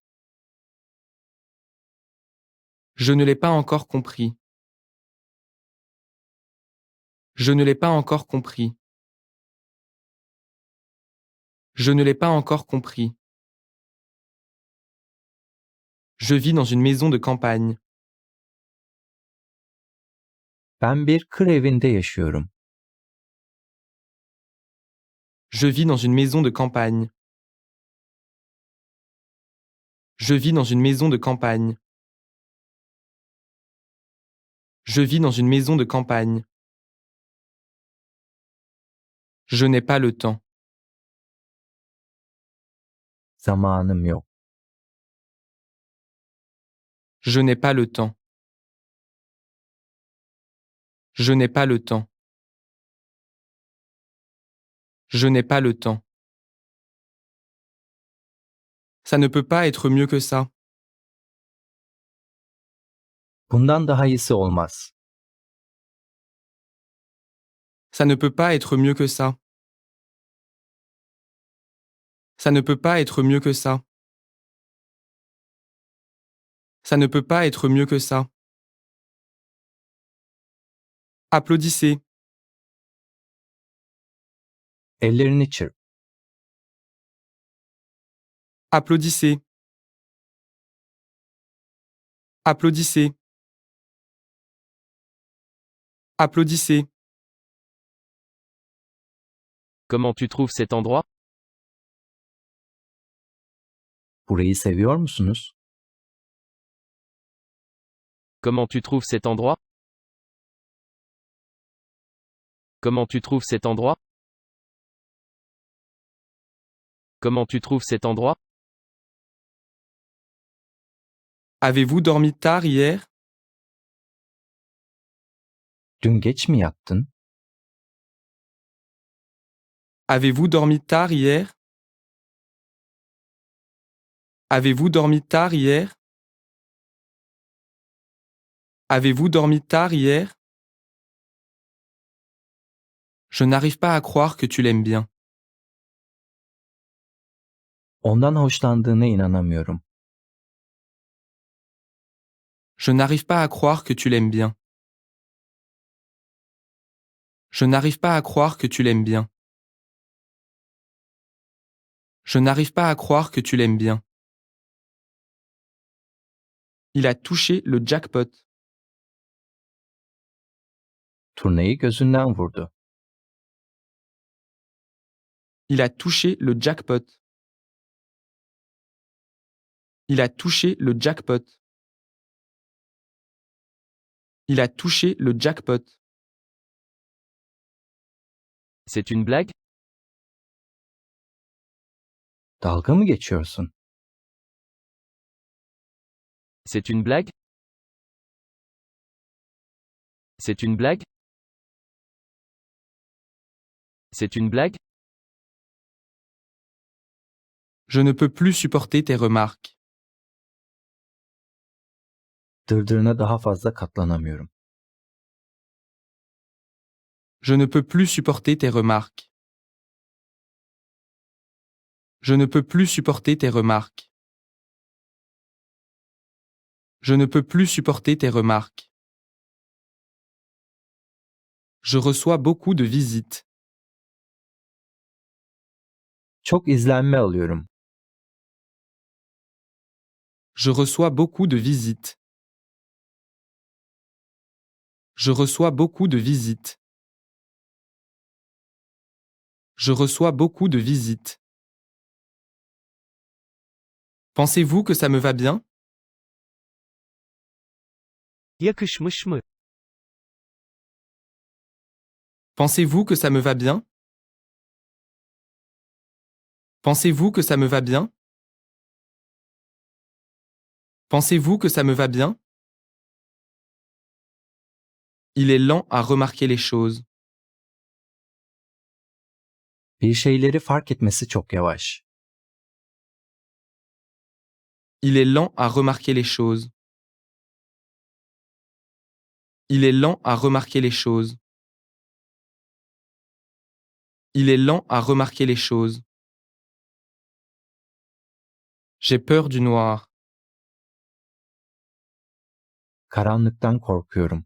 Je ne l'ai pas encore compris. Je ne l'ai pas encore compris. Je ne l'ai pas encore compris. Je vis dans une maison de campagne. Ben bir kır evinde yaşıyorum. Je vis dans une maison de campagne. Je vis dans une maison de campagne. Je vis dans une maison de campagne. Je n'ai pas le temps. Zamanım yok. Je n'ai pas le temps. Je n'ai pas le temps. Je n'ai pas le temps. Ça ne peut pas être mieux que ça. Bundan daha iyisi olmaz. Ça ne peut pas être mieux que ça. Ça ne peut pas être mieux que ça. Ça ne peut pas être mieux que ça. Applaudissez. Ellerini çırp. Applaudissez. Applaudissez. Applaudissez. Comment tu trouves cet endroit? Burayı seviyor musunuz? Comment tu trouves cet endroit? Comment tu trouves cet endroit? Comment tu trouves cet endroit? Avez-vous dormi tard hier? Dün geç mi yattın? Avez-vous dormi tard hier? Avez-vous dormi tard hier? Avez-vous dormi tard hier? Je n'arrive pas à croire que tu l'aimes bien. Ondan hoşlandığına inanamıyorum. Je n'arrive pas à croire que tu l'aimes bien. Je n'arrive pas à croire que tu l'aimes bien. Je n'arrive pas à croire que tu l'aimes bien. Il a touché le jackpot. Turnayı gözünden vurdu. Il a touché le jackpot. Il a touché le jackpot. Il a touché le jackpot. C'est une blague? Dalga mı geçiyorsun? C'est une blague? C'est une blague? C'est une blague? Je ne peux plus supporter tes remarques. Dırdırına daha fazla katlanamıyorum. Je ne peux plus supporter tes remarques. Je ne peux plus supporter tes remarques. Je ne peux plus supporter tes remarques. Je reçois beaucoup de visites. Çok izlenme alıyorum. Je reçois beaucoup de visites. Je reçois beaucoup de visites. Je reçois beaucoup de visites. Pensez-vous que ça me va bien? Yakışmış mı? Pensez-vous que ça me va bien? Pensez-vous que ça me va bien? Pensez-vous que ça me va bien? Il est lent à remarquer les choses. Bir şeyleri fark etmesi çok yavaş. Il est lent à remarquer les choses. Il est lent à remarquer les choses. Il est lent à remarquer les choses. J'ai peur du noir. Karanlıktan korkuyorum.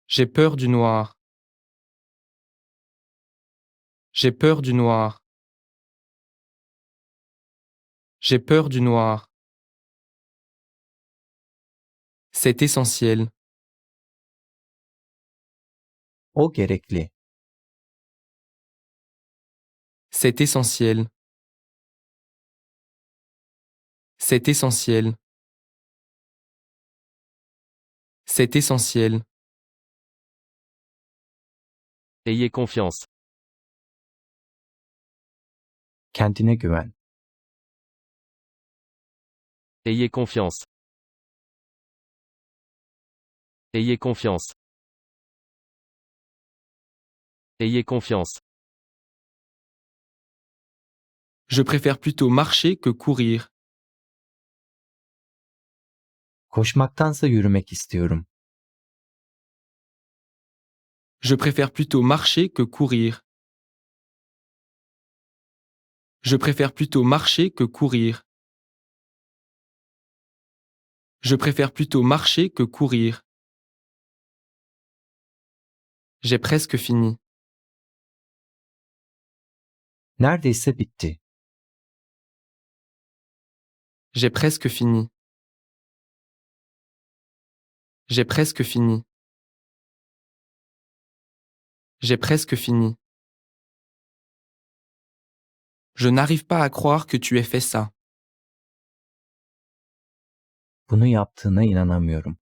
J'ai peur du noir. J'ai peur du noir. J'ai peur du noir. C'est essentiel. O gerekli. C'est essentiel. C'est essentiel. C'est essentiel. Ayez confiance. Kendine güven. Ayez confiance. Ayez confiance. Ayez confiance. Je préfère plutôt marcher que courir. Koşmaktansa yürümek istiyorum. Je préfère plutôt marcher que courir. Je préfère plutôt marcher que courir. Je préfère plutôt marcher que courir. J'ai presque fini. Neredeyse bitti. J'ai presque fini. J'ai presque fini. J'ai presque fini. Je n'arrive pas à croire que tu aies fait ça. Bunu yaptığına inanamıyorum.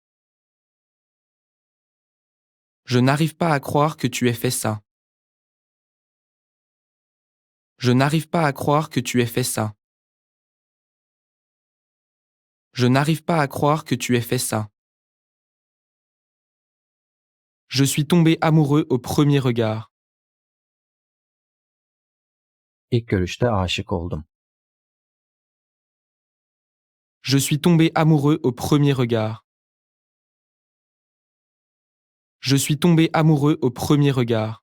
Je n'arrive pas à croire que tu aies fait ça. Je n'arrive pas à croire que tu aies fait ça. Je n'arrive pas à croire que tu aies fait ça. Je suis tombé amoureux au premier regard. İlk görüşte aşık oldum. Je suis tombé amoureux au premier regard. Je suis tombé amoureux au premier regard.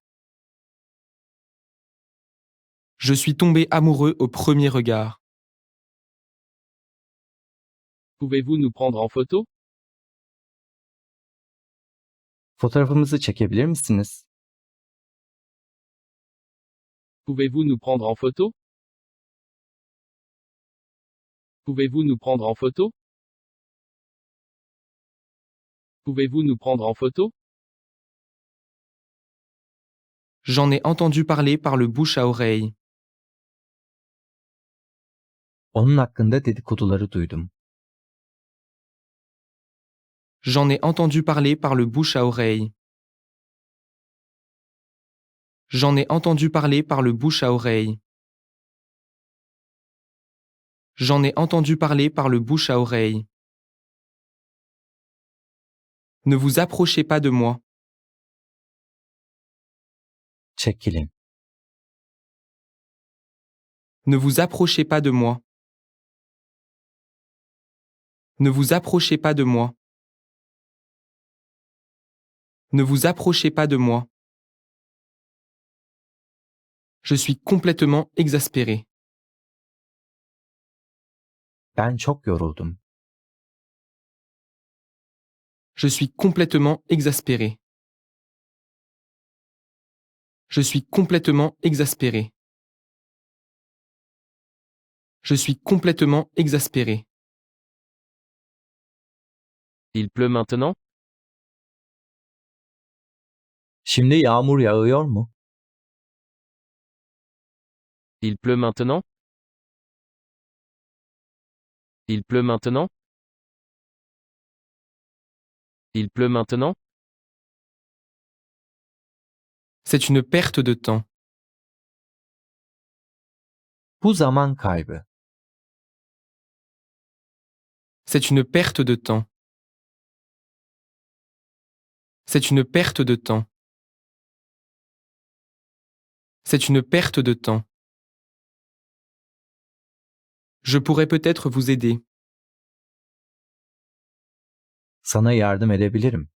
Je suis tombé amoureux au premier regard. Pouvez-vous nous prendre en photo? Fotoğrafımızı çekebilir misiniz? Pouvez-vous nous prendre en photo? Pouvez-vous nous prendre en photo? Pouvez-vous nous prendre en photo? J'en ai entendu parler par le bouche à oreille. Onun hakkında dedikoduları duydum. J'en ai entendu parler par le bouche à oreille. J'en ai entendu parler par le bouche à oreille. J'en ai entendu parler par le bouche à oreille. Ne vous approchez pas de moi. Çekilin. Ne vous approchez pas de moi. Ne vous approchez pas de moi. Ne vous approchez pas de moi. Je suis complètement exaspéré. Ben çok yoruldum. Je suis complètement exaspéré. Je suis complètement exaspéré. Je suis complètement exaspéré. Il pleut maintenant? Şimdi yağmur yağıyor mu? Il pleut maintenant? Il pleut maintenant? Il pleut maintenant? C'est une perte de temps. Bu zaman kaybı. C'est une perte de temps. C'est une perte de temps. C'est une perte de temps. Je pourrais peut-être vous aider. Sana yardım edebilirim.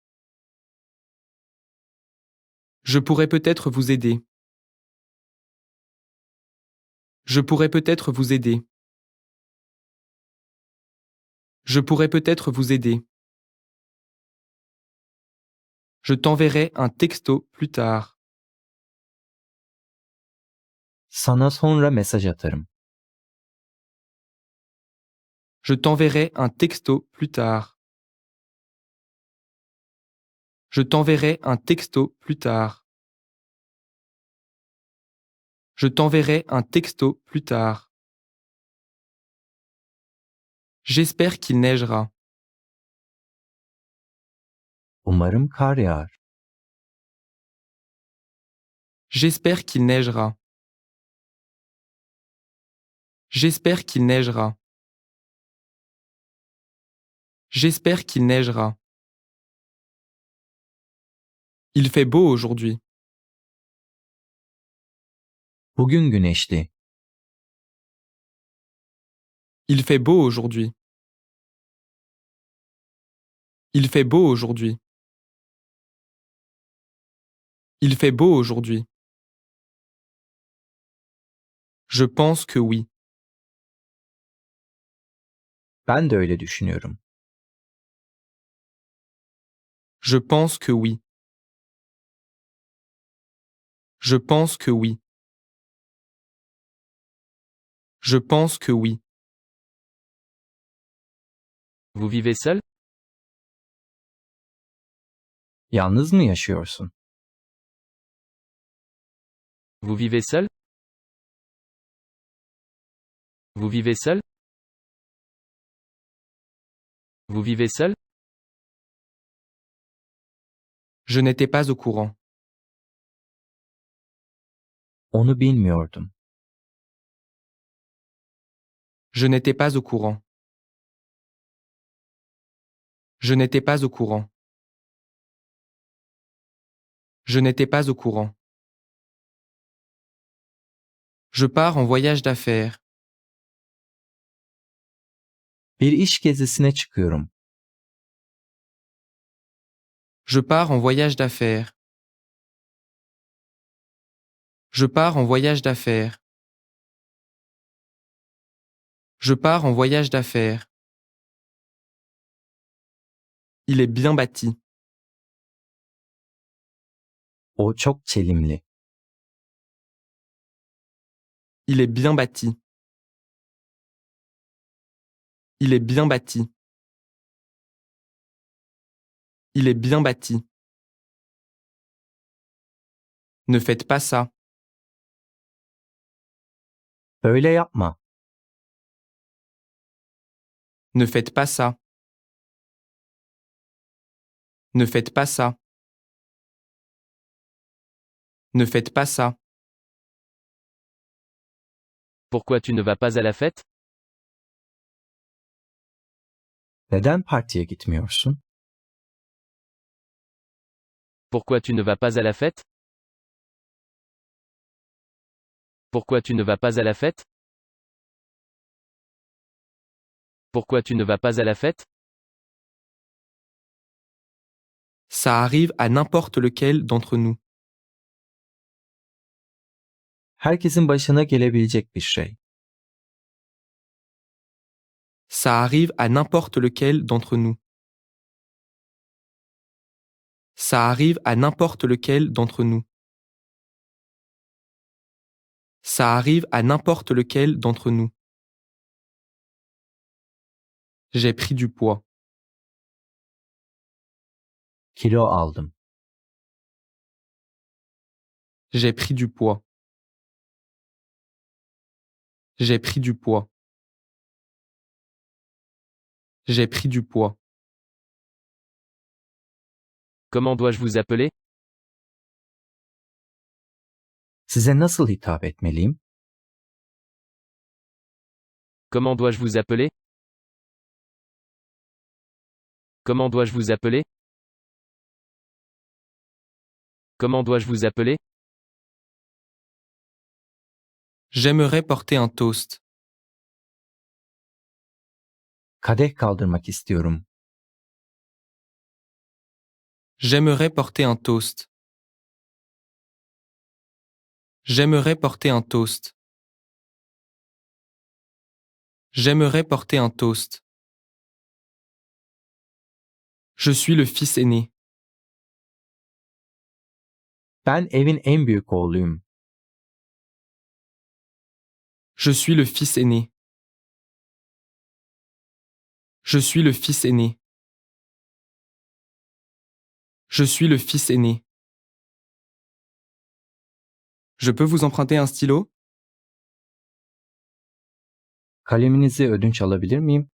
Je pourrais peut-être vous aider. Je pourrais peut-être vous aider. Je pourrais peut-être vous aider. Je t'enverrai un texto plus tard. Sana sonra mesaj atarım. Je t'enverrai un texto plus tard. Je t'enverrai un texto plus tard. Je t'enverrai un texto plus tard. J'espère qu'il neigera. Umarım kar yağar. J'espère qu'il neigera. J'espère qu'il neigera. J'espère qu'il neigera. Il fait beau aujourd'hui. Bugün güneşli. Il fait beau aujourd'hui. Il fait beau aujourd'hui. Il fait beau aujourd'hui. Je pense que oui. Ben de öyle düşünüyorum. Je pense que oui. Je pense que oui. Je pense que oui. Vous vivez seul? Yalnız mı yaşıyorsun? Vous vivez seul? Vous vivez seul? Vous vivez seul? Je n'étais pas au courant. Onu bilmiyordum. Je n'étais pas au courant. Je n'étais pas au courant. Je n'étais pas au courant. Je pars en voyage d'affaires. Bir iş gezisine çıkıyorum. Je pars en voyage d'affaires. Je pars en voyage d'affaires. Je pars en voyage d'affaires. Il est bien bâti. O çok çelimli. Il est bien bâti. Il est bien bâti. Il est bien bâti. Ne faites pas ça. Öyle yapma. Ne faites pas ça. Ne faites pas ça. Ne faites pas ça. Pourquoi tu ne vas pas à la fête? Neden partiye gitmiyorsun? Pourquoi tu ne vas pas à la fête? Pourquoi tu ne vas pas à la fête? Pourquoi tu ne vas pas à la fête? Ça arrive à n'importe lequel d'entre nous. Herkesin başına gelebilecek bir şey. Ça arrive à n'importe lequel d'entre nous. Ça arrive à n'importe lequel d'entre nous. Ça arrive à n'importe lequel d'entre nous. J'ai pris du poids. Kilo aldım. J'ai pris du poids. J'ai pris du poids. J'ai pris du poids. Comment dois-je vous appeler? Size nasıl hitap etmeliyim? Comment dois-je vous appeler? Comment dois-je vous appeler? Comment dois-je vous appeler? J'aimerais porter un toast. Kadeh kaldırmak istiyorum. J'aimerais porter un toast. J'aimerais porter un toast. J'aimerais porter un toast. Je suis le fils aîné. Ben evin en büyük oğluyum. Je suis le fils aîné. Je suis le fils aîné. Je suis le fils aîné. Je peux vous emprunter un stylo? Kaleminizi ödünç alabilir miyim?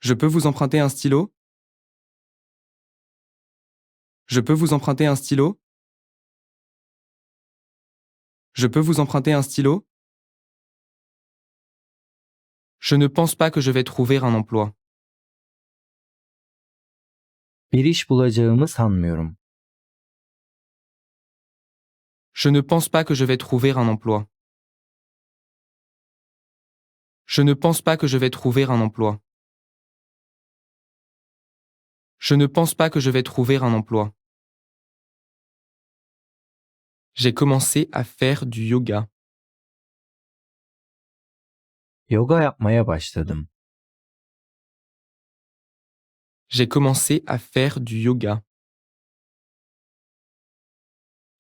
Je peux vous emprunter un stylo? Je peux vous emprunter un stylo? Je peux vous emprunter un stylo? Je ne pense pas que je vais trouver un emploi. Bir iş bulacağımı sanmıyorum. Je ne pense pas que je vais trouver un emploi. Je ne pense pas que je vais trouver un emploi. Je ne pense pas que je vais trouver un emploi. J'ai commencé à faire du yoga. Yoga yapmaya başladım. J'ai commencé à faire du yoga.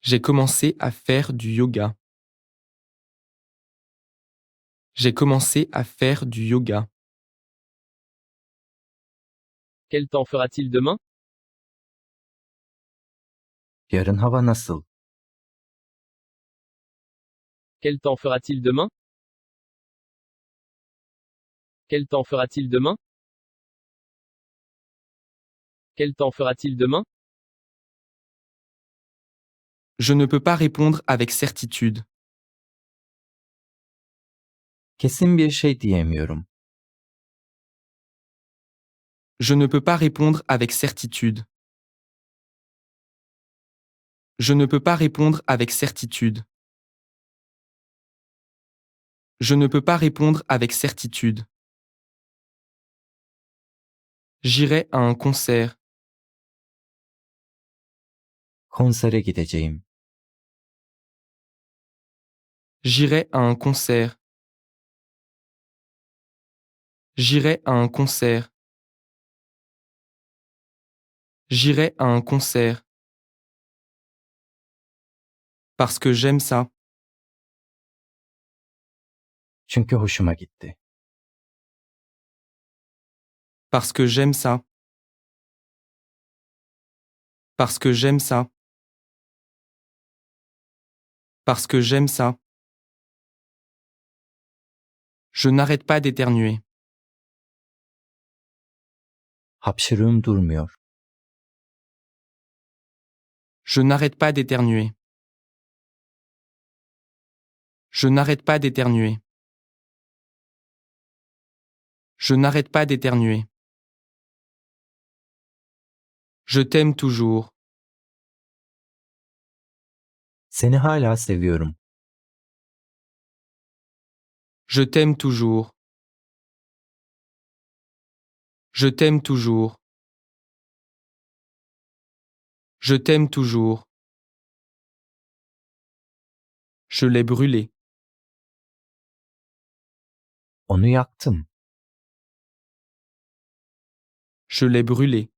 J'ai commencé à faire du yoga. J'ai commencé à faire du yoga. Quel temps fera-t-il demain? Yarın hava nasıl? Quel temps fera-t-il demain? Quel temps fera-t-il demain? Quel temps fera-t-il demain? Je ne peux pas répondre avec certitude. Kesin bir şey diyemiyorum. Je ne peux pas répondre avec certitude. Je ne peux pas répondre avec certitude. Je ne peux pas répondre avec certitude. J'irai à un concert. Konsere gideceğim. J'irai à un concert. J'irai à un concert. J'irai à un concert. Parce que j'aime ça. Çünkü hoşuma gitti. Parce que j'aime ça. Parce que j'aime ça. Parce que j'aime ça. Je n'arrête pas d'éternuer. Hapşırığım durmuyor. Je n'arrête pas d'éternuer. Je n'arrête pas d'éternuer. Je n'arrête pas d'éternuer. Je t'aime toujours. Seni hala seviyorum. Je t'aime toujours. Je t'aime toujours. Je t'aime toujours. Je l'ai brûlé. Onu yaktım. Je l'ai brûlé.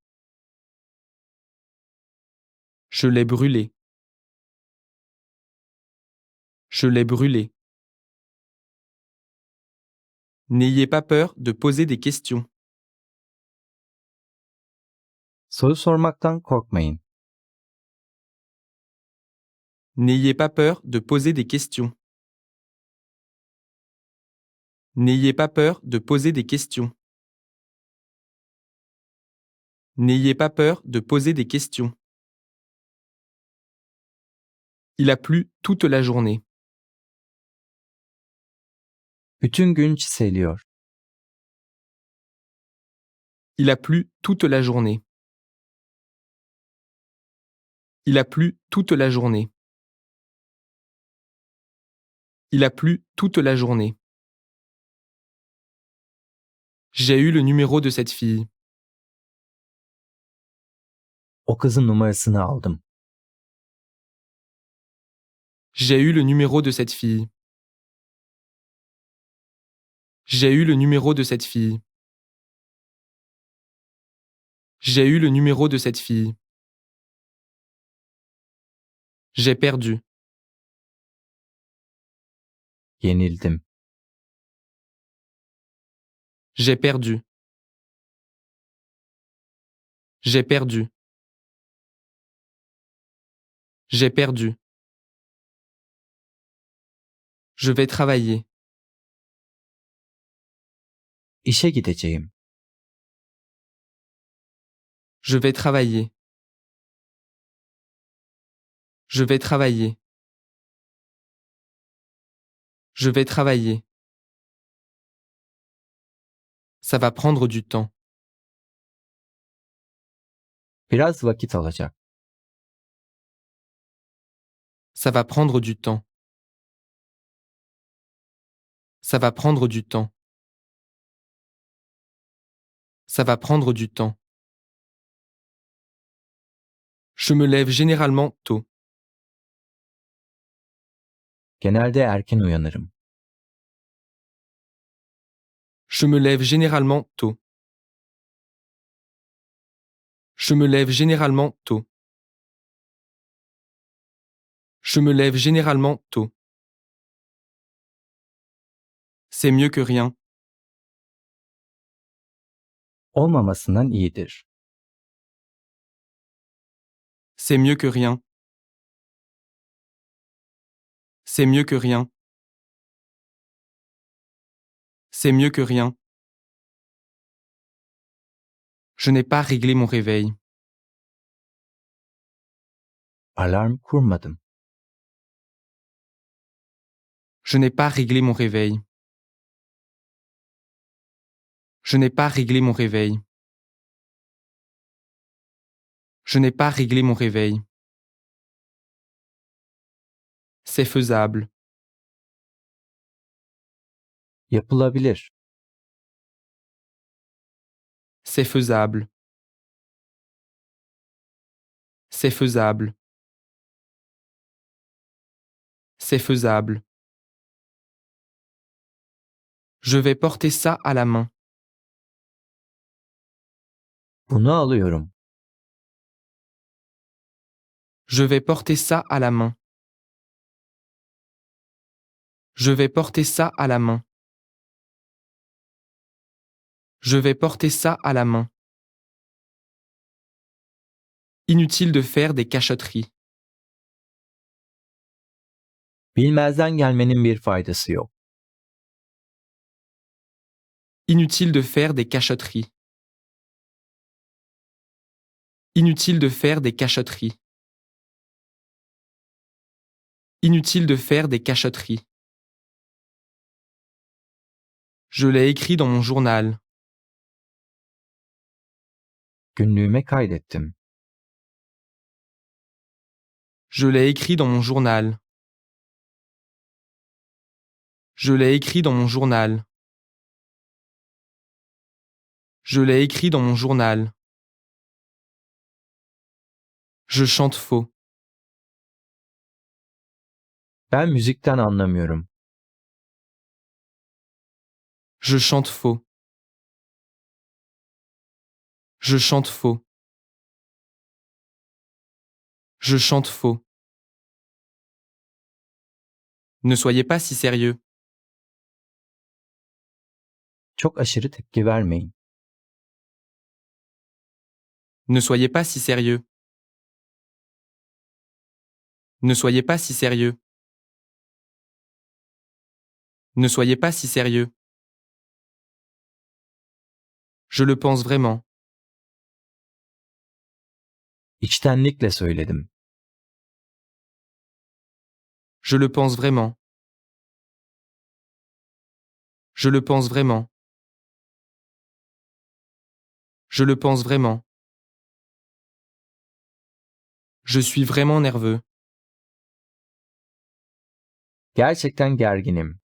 Je l'ai brûlé. Je l'ai brûlé. N'ayez pas peur de poser des questions. Soru sormaktan korkmayın. N'ayez pas peur de poser des questions. N'ayez pas peur de poser des questions. N'ayez pas peur de poser des questions. Il a plu toute la journée. Bütün gün çiseliyor. Il a plu toute la journée. Il a plu toute la journée. Il a plu toute la journée. J'ai eu le numéro de cette fille. O kızın numarasını aldım. J'ai eu le numéro de cette fille. J'ai eu le numéro de cette fille. J'ai eu le numéro de cette fille. J'ai perdu. Yenildim. J'ai perdu. J'ai perdu. J'ai perdu. Je vais travailler. İşe gideceğim. Je vais travailler. Je vais travailler. Je vais travailler. Ça va prendre du temps. Biraz vakit alacak. Ça va prendre du temps. Ça va prendre du temps. Ça va prendre du temps. Je me lève généralement tôt. Genelde erken uyanırım. Je me lève généralement tôt. Je me lève généralement tôt. Je me lève généralement tôt. C'est mieux que rien. Olmamasından iyidir. C'est mieux que rien. C'est mieux que rien. C'est mieux que rien. Je n'ai pas réglé mon réveil. Alarm kurmadım. Je n'ai pas réglé mon réveil. Je n'ai pas réglé mon réveil. Je n'ai pas réglé mon réveil. C'est faisable. Yapılabilir. C'est faisable. C'est faisable. C'est faisable. Je vais porter ça à la main. Bunu alıyorum. Je vais porter ça à la main. Je vais porter ça à la main. Je vais porter ça à la main. Inutile de faire des cachotteries. Bilmezden gelmenin bir faydası yok. Inutile de faire des cachotteries. Inutile de faire des cachotteries. Inutile de faire des cachotteries. Je l'ai écrit dans mon journal. Günlüğüme kaydettim. Je l'ai écrit dans mon journal. Je l'ai écrit dans mon journal. Je l'ai écrit dans mon journal. Je chante faux. Ben müzikten anlamıyorum. Je chante faux. Je chante faux. Je chante faux. Ne soyez pas si sérieux. Çok aşırı tepki vermeyin. Ne soyez pas si sérieux. Ne soyez pas si sérieux. Ne soyez pas si sérieux. Je le pense vraiment. İçtenlikle söyledim. Je le pense vraiment. Je le pense vraiment. Je le pense vraiment. Je suis vraiment nerveux. Gerçekten gerginim.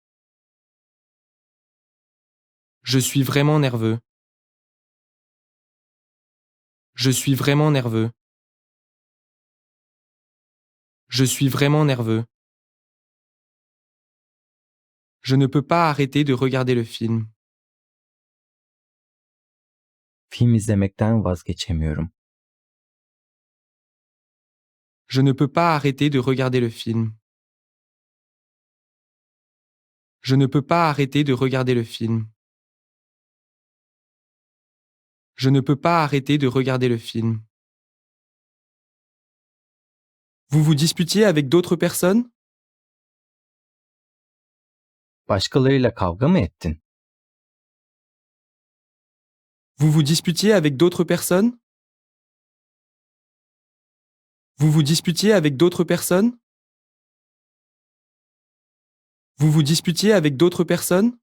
Je suis vraiment nerveux. Je suis vraiment nerveux. Je suis vraiment nerveux. Je ne peux pas arrêter de regarder le film. Film izlemekten vazgeçemiyorum. Je ne peux pas arrêter de regarder le film. Je ne peux pas arrêter de regarder le film. Je ne peux pas arrêter de regarder le film. Vous vous disputiez avec d'autres personnes? Başkalarıyla kavga mı ettin? Vous vous disputiez avec d'autres personnes? Vous vous disputiez avec d'autres personnes? Vous vous disputiez avec d'autres personnes?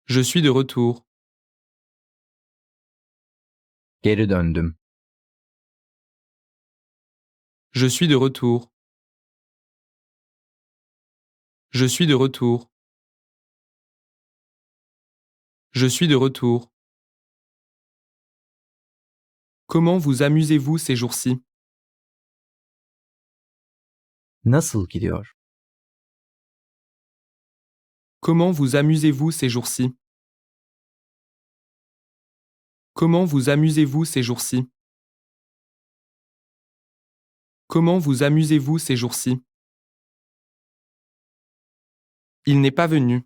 Je suis de retour. Geri döndüm. Je suis de retour. Je suis de retour. Je suis de retour. Comment vous amusez-vous ces jours-ci? Nasıl gidiyor? Comment vous amusez-vous ces jours-ci? Comment vous amusez-vous ces jours-ci? Comment vous amusez-vous ces jours-ci? Il n'est pas venu.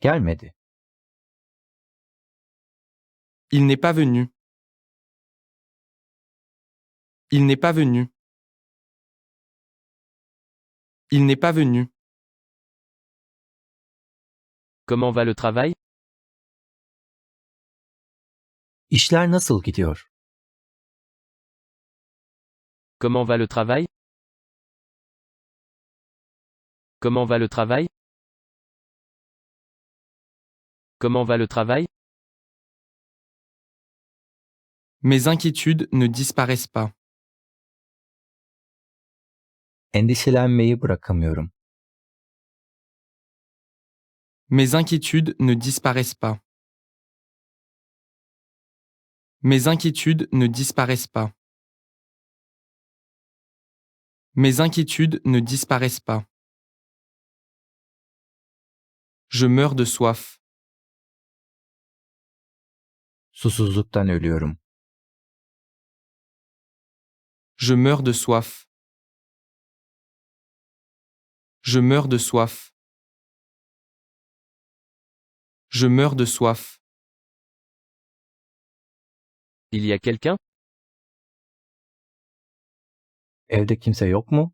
Gelmedi. Il n'est pas venu. Il n'est pas venu. Il n'est pas venu. Comment va le travail? İşler nasıl gidiyor? Comment va le travail? Comment va le travail? Comment va le travail? Mes inquiétudes ne disparaissent pas. Endişelenmeyi bırakamıyorum. Mes inquiétudes ne disparaissent pas. Mes inquiétudes ne disparaissent pas. Mes inquiétudes ne disparaissent pas. Je meurs de soif. Susuzluktan ölüyorum. Je meurs de soif. Je meurs de soif. Je meurs de soif. Il y a quelqu'un? Evde kimse yok mu?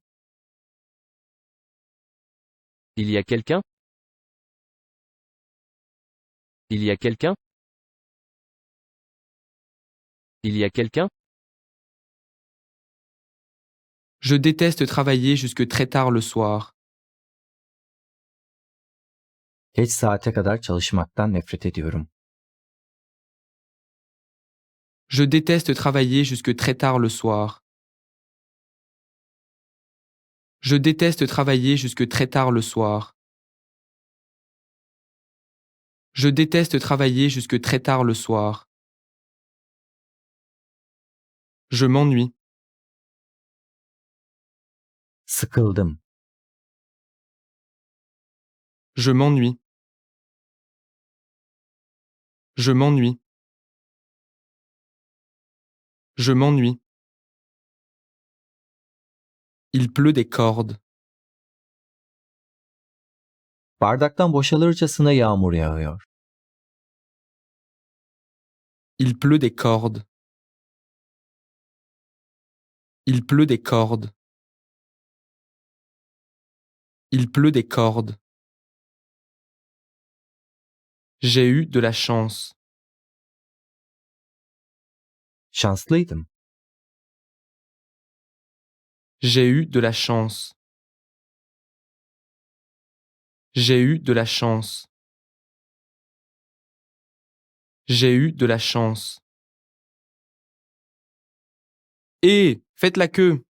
Il y a quelqu'un? Il y a quelqu'un? Il y a quelqu'un? Je déteste travailler jusque très tard le soir. Geç saate kadar çalışmaktan nefret ediyorum. Je déteste travailler jusque très tard le soir. Je déteste travailler jusque très tard le soir. Je déteste travailler jusque très tard le soir. Je m'ennuie. Sıkıldım. Je m'ennuie. Je m'ennuie. Je m'ennuie. Il pleut des cordes. Bardaktan boşalırcasına yağmur yağıyor. Il pleut des cordes. Il pleut des cordes. Il pleut des cordes. J'ai eu de la chance. Şanslıydım. J'ai eu de la chance. J'ai eu de la chance. J'ai eu de la chance. Hé, faites la queue.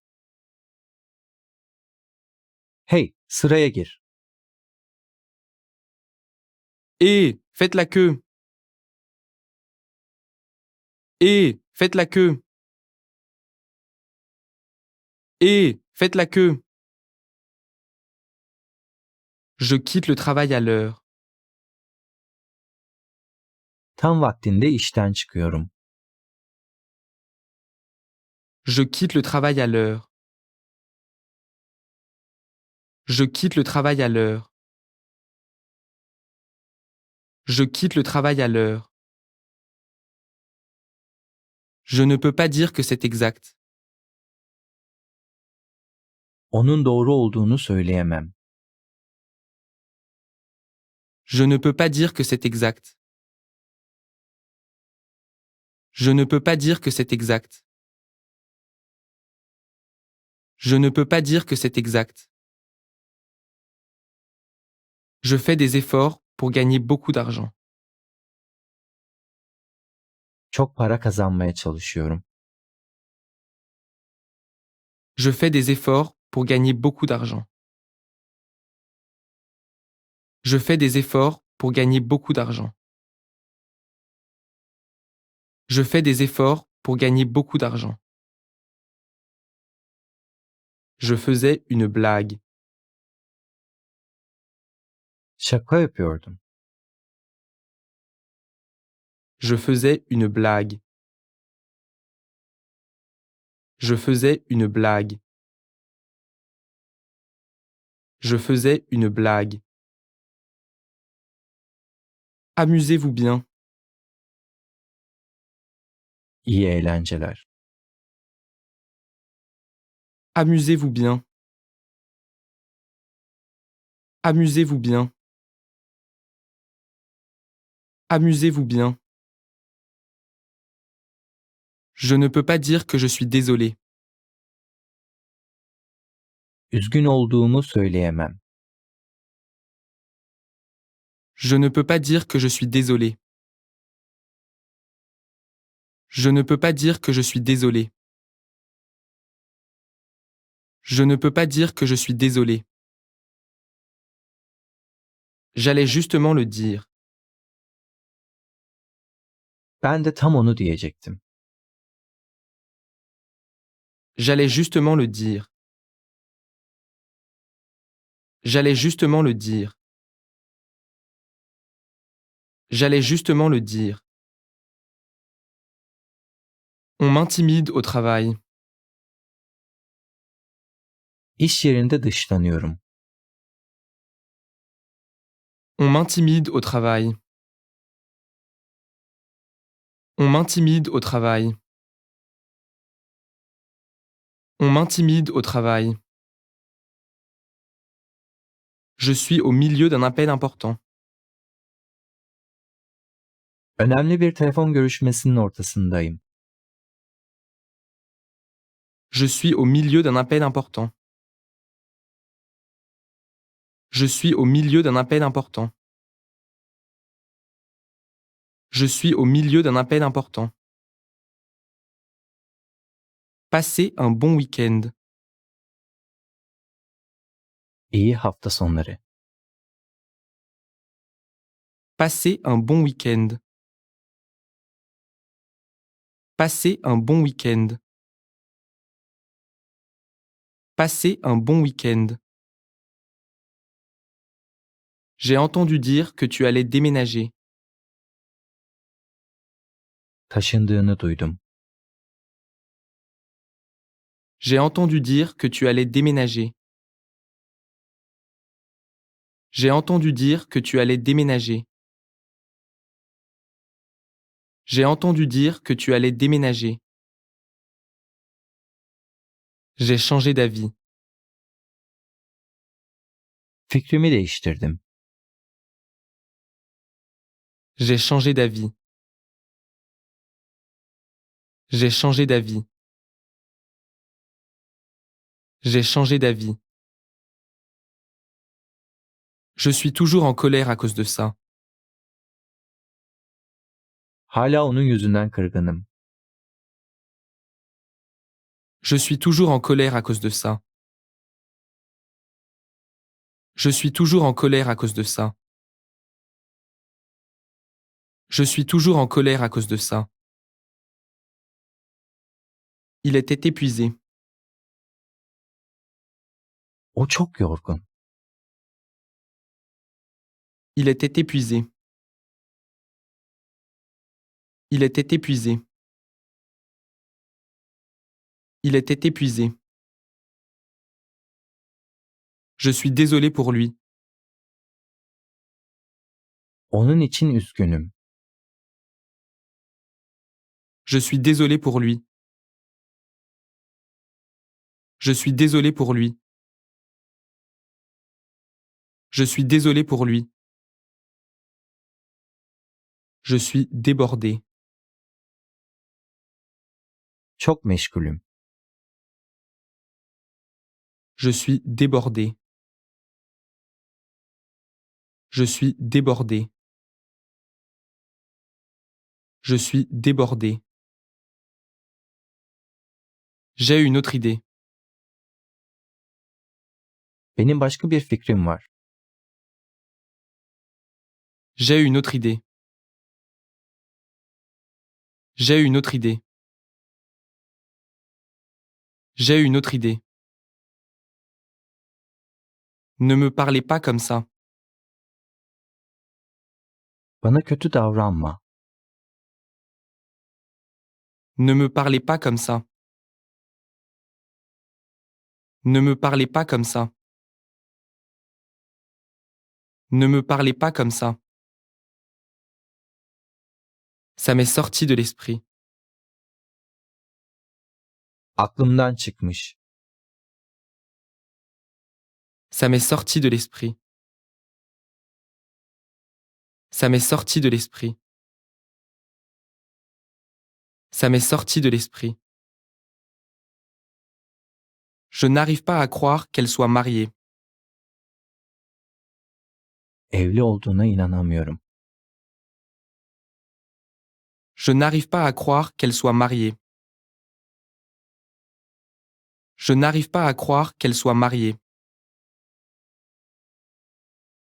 Hey, sıraya gir. Hé, faites la queue. Hé, faites la queue. Hé, faites la queue. Je quitte le travail à l'heure. Tam vaktinde işten çıkıyorum. Je quitte le travail à l'heure. Je quitte le travail à l'heure. Je quitte le travail à l'heure. Je ne peux pas dire que c'est exact. Onun doğru olduğunu söyleyemem. Je ne peux pas dire que c'est exact. Je ne peux pas dire que c'est exact. Je ne peux pas dire que c'est exact. Je fais des efforts pour gagner beaucoup d'argent. Çok para kazanmaya çalışıyorum. Je fais des efforts pour gagner beaucoup d'argent. Je fais des efforts pour gagner beaucoup d'argent. Je fais des efforts pour gagner beaucoup d'argent. Je faisais une blague. Şaka yapıyordum. Je faisais une blague. Je faisais une blague. Je faisais une blague. Amusez-vous bien. İyi eğlenceler. Amusez-vous bien. Amusez-vous bien. Amusez-vous bien. Je ne peux pas dire que je suis désolé. Üzgün olduğumu söyleyemem. Je ne peux pas dire que je suis désolé. Je ne peux pas dire que je suis désolé. Je ne peux pas dire que je suis désolé. J'allais justement le dire. Ben de tam onu diyecektim. J'allais justement le dire. J'allais justement le dire. J'allais justement le dire. On m'intimide au travail. İş yerinde dışlanıyorum. On m'intimide au travail. On m'intimide au travail. On m'intimide au travail. Je suis au milieu d'un appel important. Önemli bir telefon görüşmesinin ortasındayım. Je suis au milieu d'un appel important. Je suis au milieu d'un appel important. Je suis au milieu d'un appel important. Passez un bon week-end. İyi hafta sonları. Passez un bon week-end. Passez un bon week-end. Passez un bon week-end. J'ai entendu dire que tu allais déménager. Taşındığını duydum. J'ai entendu dire que tu allais déménager. J'ai entendu dire que tu allais déménager. J'ai entendu dire que tu allais déménager. J'ai changé d'avis. Fikrimi değiştirdim. J'ai changé d'avis. J'ai changé d'avis. J'ai changé d'avis. Je suis toujours en colère à cause de ça. Hala onun yüzünden kırgınım. Je suis toujours en colère à cause de ça. Je suis toujours en colère à cause de ça. Je suis toujours en colère à cause de ça. Il était épuisé. O çok yorgun. Il était épuisé. Il était épuisé. Il était épuisé. Je suis désolé pour lui. Onun için üzgünüm. Je suis désolé pour lui. Je suis désolé pour lui. Je suis désolé pour lui. Je suis débordé. Çok meşgulüm. Je suis débordé. Je suis débordé. Je suis débordé. J'ai une autre idée. Benim başka bir fikrim var. J'ai une autre idée. J'ai une autre idée. J'ai une autre idée. Ne me parlez pas comme ça. Bana kötü davranma. Ne me parlez pas comme ça. Ne me parlez pas comme ça. Ne me parlez pas comme ça. Ça m'est sorti de l'esprit. Aklımdan çıkmış. Ça m'est sorti de l'esprit. Ça m'est sorti de l'esprit. Ça m'est sorti de l'esprit. Je n'arrive pas à croire qu'elle soit mariée. Evli olduğuna inanamıyorum. Je n'arrive pas à croire qu'elle soit mariée. Je n'arrive pas à croire qu'elle soit mariée.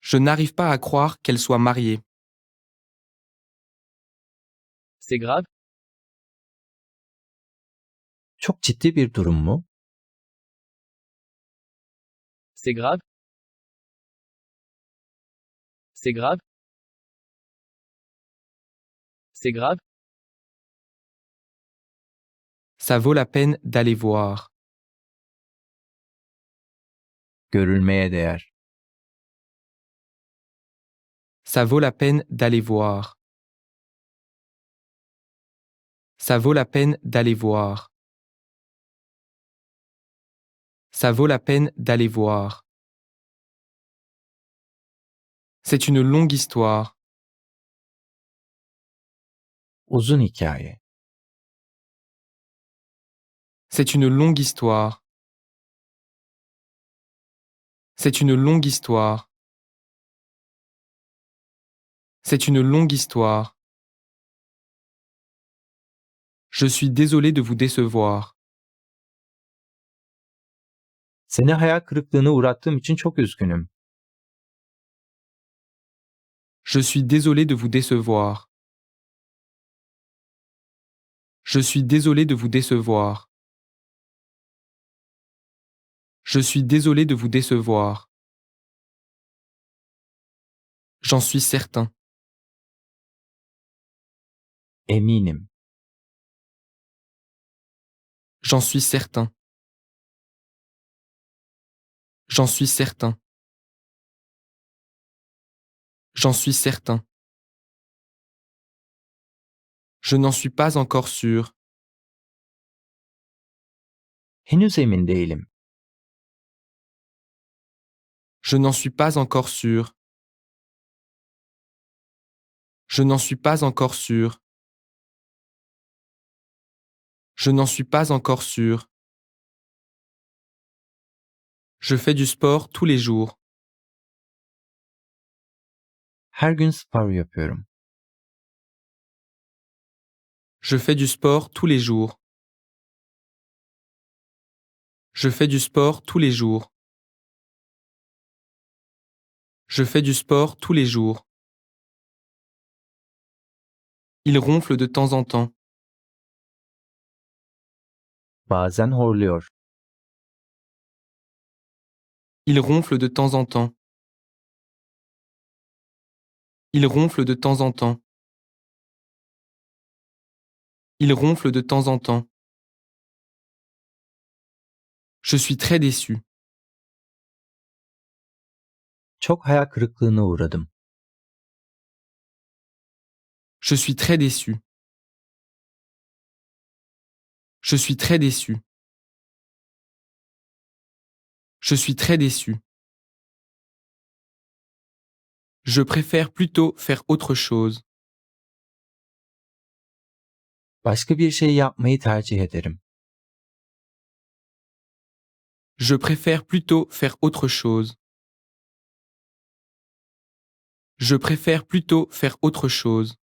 Je n'arrive pas à croire qu'elle soit mariée. C'est grave? Çok ciddi bir durum mu? C'est grave? C'est grave? C'est grave? Ça vaut la peine d'aller voir. Görülmeye değer. Ça vaut la peine d'aller voir. Ça vaut la peine d'aller voir. Ça vaut la peine d'aller voir. C'est une longue histoire. Uzun hikaye. C'est une longue histoire. C'est une longue histoire. C'est une longue histoire. Je suis désolé de vous décevoir. Seni hayal kırıklığına uğrattığım için çok üzgünüm. Je suis désolé de vous décevoir. Je suis désolé de vous décevoir. Je suis désolé de vous décevoir. J'en suis certain. Eminim. J'en suis certain. J'en suis certain. J'en suis certain. Je n'en suis pas encore sûr. Henüz emin değilim. Je n'en suis pas encore sûr. Je n'en suis pas encore sûr. Je n'en suis pas encore sûr. Je fais du sport tous les jours. Her gün spor yapıyorum. Je fais du sport tous les jours. Je fais du sport tous les jours. Je fais du sport tous les jours. Il ronfle de temps en temps. Bazen horluyor. Il ronfle de temps en temps. Il ronfle de temps en temps. Il ronfle de temps en temps. Je suis très déçu. Çok hayal kırıklığına uğradım. Je suis très déçu. Je suis très déçu. Je suis très déçu. Je préfère plutôt faire autre chose. Başka bir şey yapmayı tercih ederim. Je préfère plutôt faire autre chose. Je préfère plutôt faire autre chose.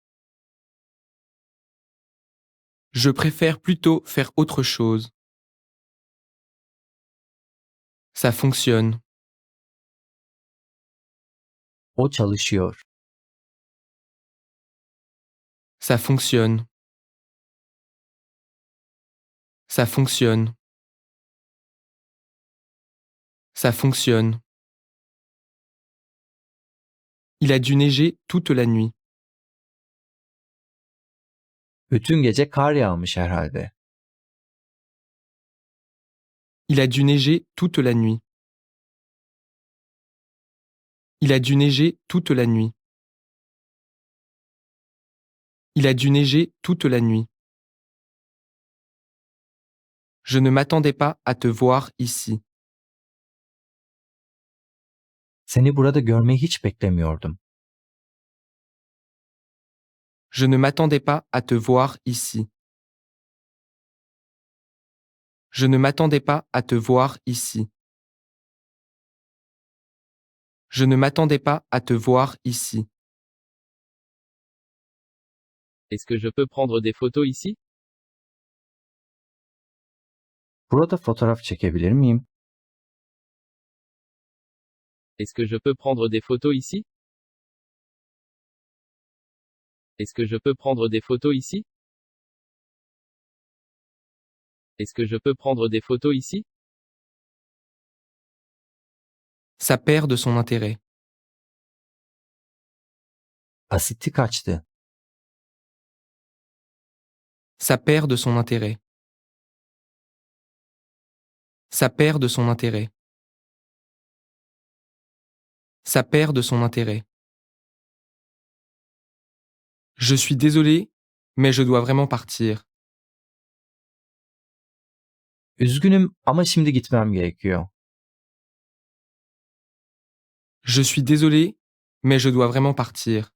Je préfère plutôt faire autre chose. Ça fonctionne. O çalışıyor. Ça fonctionne. Ça fonctionne. Ça fonctionne. Il a dû neiger toute la nuit. Bütün gece kar yağmış herhalde. Il a dû neiger toute la nuit. Il a dû neiger toute la nuit. Il a dû neiger toute la nuit. Je ne m'attendais pas à te voir ici. Seni burada görmeyi hiç beklemiyordum. Je ne m'attendais pas à te voir ici. Je ne m'attendais pas à te voir ici. Je ne m'attendais pas à te voir ici. Est-ce que je peux prendre des photos ici? Burada fotoğraf çekebilir miyim? Est-ce que je peux prendre des photos ici? Est-ce que je peux prendre des photos ici? Est-ce que je peux prendre des photos ici? Ça perd de son intérêt. Asiti kaçtı. Ça perd de son intérêt. Ça perd de son intérêt. Ça perd de son intérêt. Je suis désolé, mais je dois vraiment partir. Üzgünüm ama şimdi gitmem gerekiyor. Je suis désolé, mais je dois vraiment partir.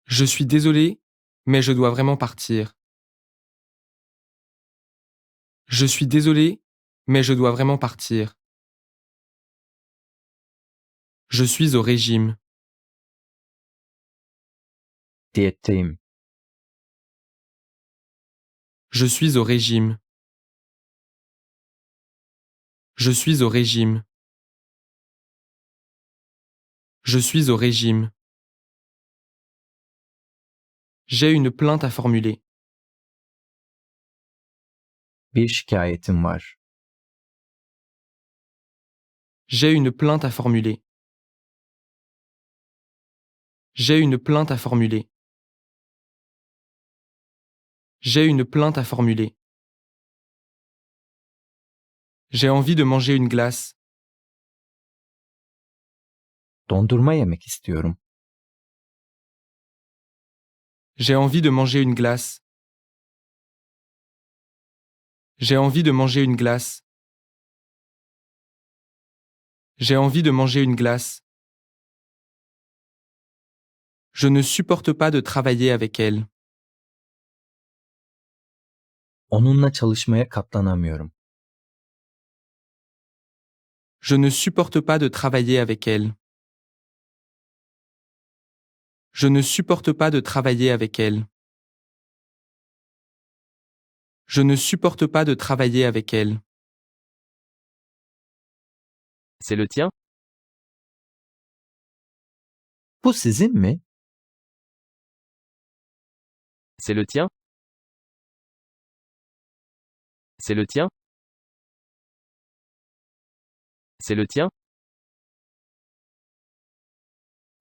Je suis désolé, mais je dois vraiment partir. Je suis désolé, mais je dois vraiment partir. Je suis au régime. Diyetteyim. Je suis au régime. Je suis au régime. Je suis au régime. J'ai une plainte à formuler. Bir şikayetim var. J'ai une plainte à formuler. J'ai une plainte à formuler. J'ai une plainte à formuler. J'ai envie de manger une glace. Dondurma yemek istiyorum. J'ai envie de manger une glace. J'ai envie de manger une glace. J'ai envie de manger une glace. Je ne supporte pas de travailler avec elle. Onunla çalışmaya katlanamıyorum. Je ne supporte pas de travailler avec elle. Je ne supporte pas de travailler avec elle. Je ne supporte pas de travailler avec elle. C'est le tien? Bu sizin mi? C'est le tien? C'est le tien? C'est le tien?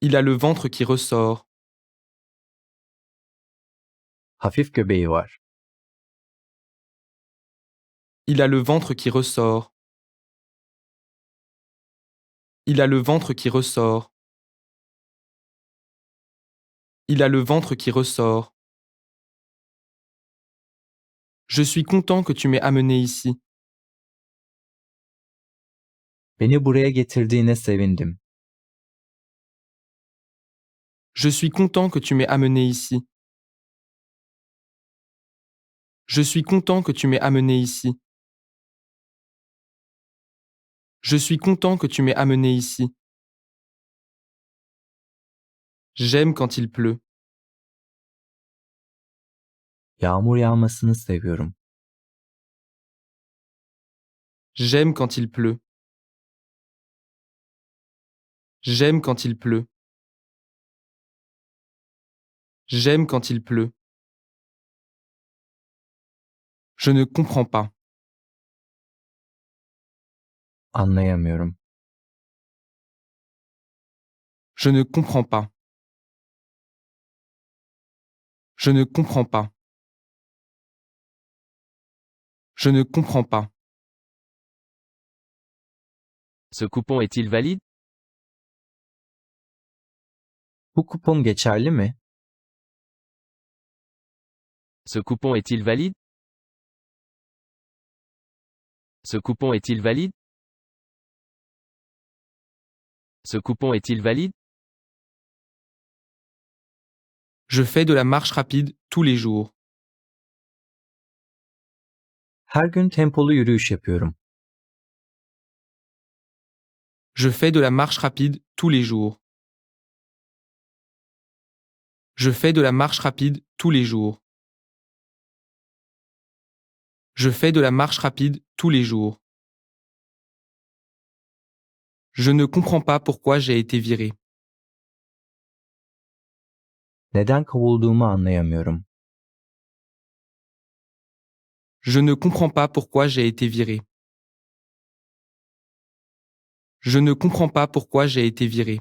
Il a le ventre qui ressort. Hafif göbeği var. Il a le ventre qui ressort. Il a le ventre qui ressort. Il a le ventre qui ressort. Je suis content que tu m'aies amené ici. Beni buraya getirdiğine sevindim. Je suis content que tu m'aies amené ici. Je suis content que tu m'aies amené ici. Je suis content que tu m'aies amené ici. J'aime quand il pleut. Yağmur yağmasını seviyorum. J'aime quand il pleut. J'aime quand il pleut. J'aime quand il pleut. Je ne comprends pas. Anlayamıyorum. Je ne comprends pas. Je ne comprends pas. Je ne comprends pas. Ce coupon est-il valide? Bu kupon geçerli mi? Ce coupon est-il valide? Ce coupon est-il valide? Ce coupon est-il valide? Je fais de la marche rapide tous les jours. Her gün tempolu yürüyüş yapıyorum. Je fais de la marche rapide tous les jours. Je fais de la marche rapide tous les jours. Je fais de la marche rapide tous les jours. Je ne comprends pas pourquoi j'ai été viré. Neden kovulduğumu anlayamıyorum. Je ne comprends pas pourquoi j'ai été viré. Je ne comprends pas pourquoi j'ai été viré.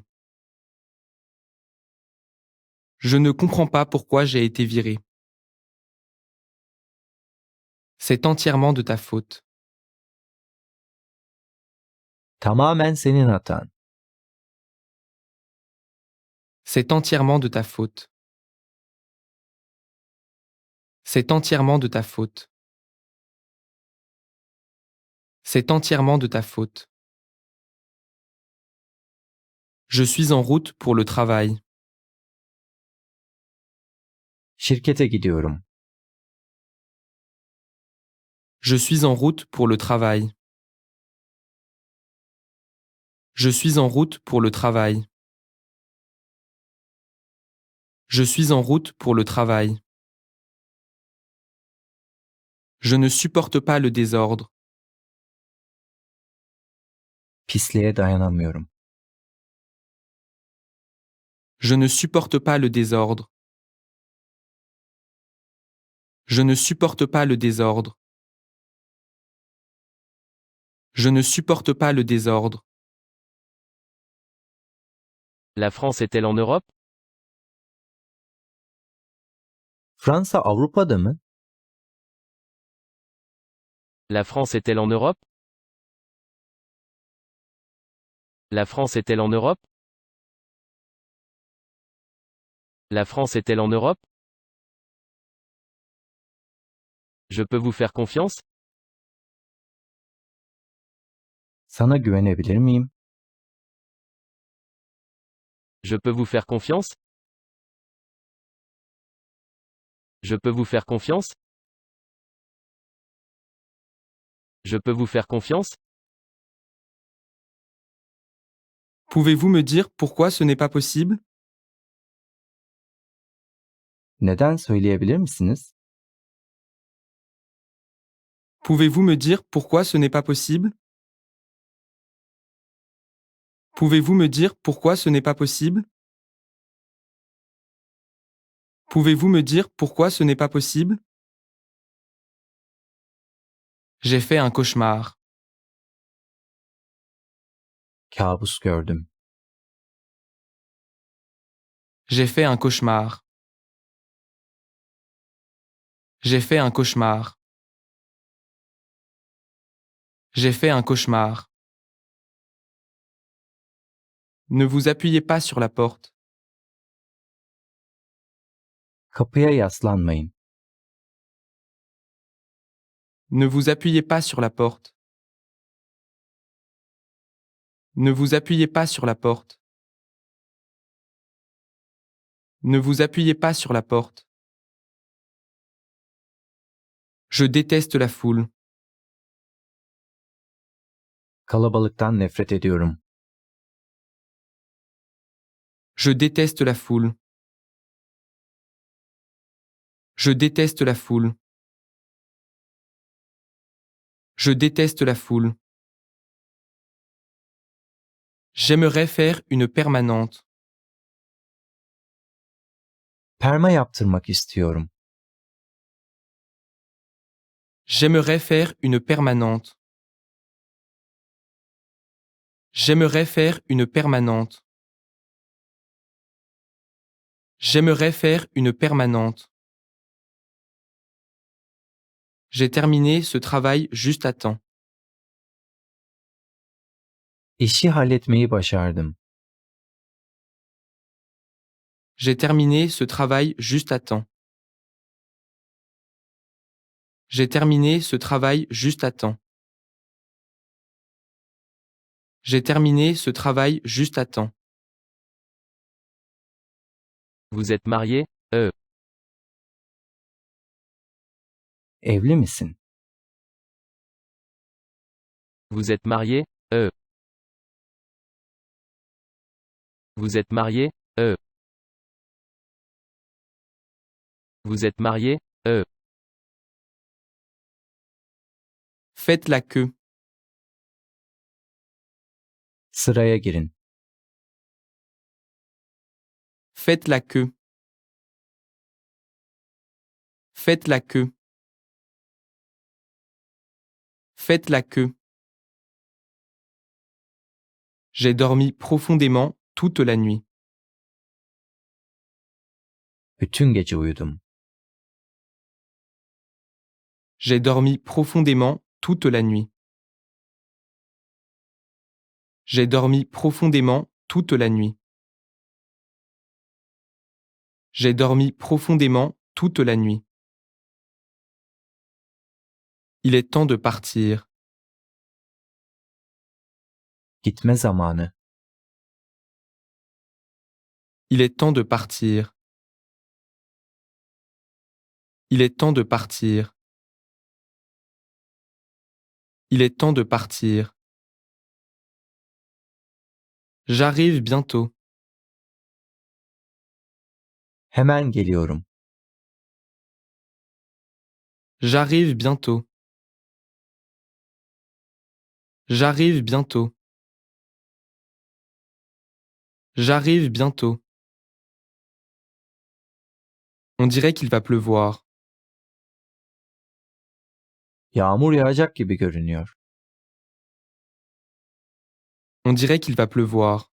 Je ne comprends pas pourquoi j'ai été viré. C'est entièrement de ta faute. Tamamen senin hatan. C'est entièrement de ta faute. C'est entièrement de ta faute. C'est entièrement de ta faute. Je suis en route pour le travail. Şirkete gidiyorum. Je suis en route pour le travail. Je suis en route pour le travail. Je suis en route pour le travail. Je ne supporte pas le désordre. Pisliğe dayanamıyorum. Je ne supporte pas le désordre. Je ne supporte pas le désordre. Je ne supporte pas le désordre. La France est-elle en Europe? Fransa Avrupa'da mı? La France est-elle en Europe? La France est-elle en Europe? La France est-elle en Europe? Je peux vous faire confiance? Sana güvenebilir miyim? Je peux vous faire confiance? Je peux vous faire confiance? Je peux vous faire confiance? Pouvez-vous me dire pourquoi ce n'est pas possible? Neden söyleyebilir misiniz? Pouvez-vous me dire pourquoi ce n'est pas possible? Pouvez-vous me dire pourquoi ce n'est pas possible? Pouvez-vous me dire pourquoi ce n'est pas possible? J'ai fait un cauchemar. Kabus gördüm. J'ai fait un cauchemar. J'ai fait un cauchemar. J'ai fait un cauchemar. Ne vous appuyez pas sur la porte. Kapıya yaslanmayın. Ne vous appuyez pas sur la porte. Ne vous appuyez pas sur la porte. Ne vous appuyez pas sur la porte. Je déteste la foule. Kalabalıktan nefret ediyorum. Je déteste la foule. Je déteste la foule. Je déteste la foule. J'aimerais faire une permanente. Perma yaptırmak istiyorum. J'aimerais faire une permanente. J'aimerais faire une permanente. J'aimerais faire une permanente. J'ai terminé ce travail juste à temps. İşi halletmeyi başardım. J'ai terminé ce travail juste à temps. J'ai terminé ce travail juste à temps. J'ai terminé ce travail juste à temps. Vous êtes marié? Evli misin? Vous êtes marié? Vous êtes marié? Vous êtes marié? Faites la queue. Sıraya girin. Faites la queue. Faites la queue. Faites la queue. J'ai dormi profondément toute la nuit. Bütün gece uyudum. J'ai dormi profondément toute la nuit. J'ai dormi profondément toute la nuit. J'ai dormi profondément toute la nuit. Il est temps de partir. Gitme zamanı. Il est temps de partir. Il est temps de partir. Il est temps de partir. J'arrive bientôt. Hemen geliyorum. J'arrive bientôt. J'arrive bientôt. J'arrive bientôt. On dirait qu'il va pleuvoir. Yağmur yağacak gibi görünüyor. On dirait qu'il va pleuvoir.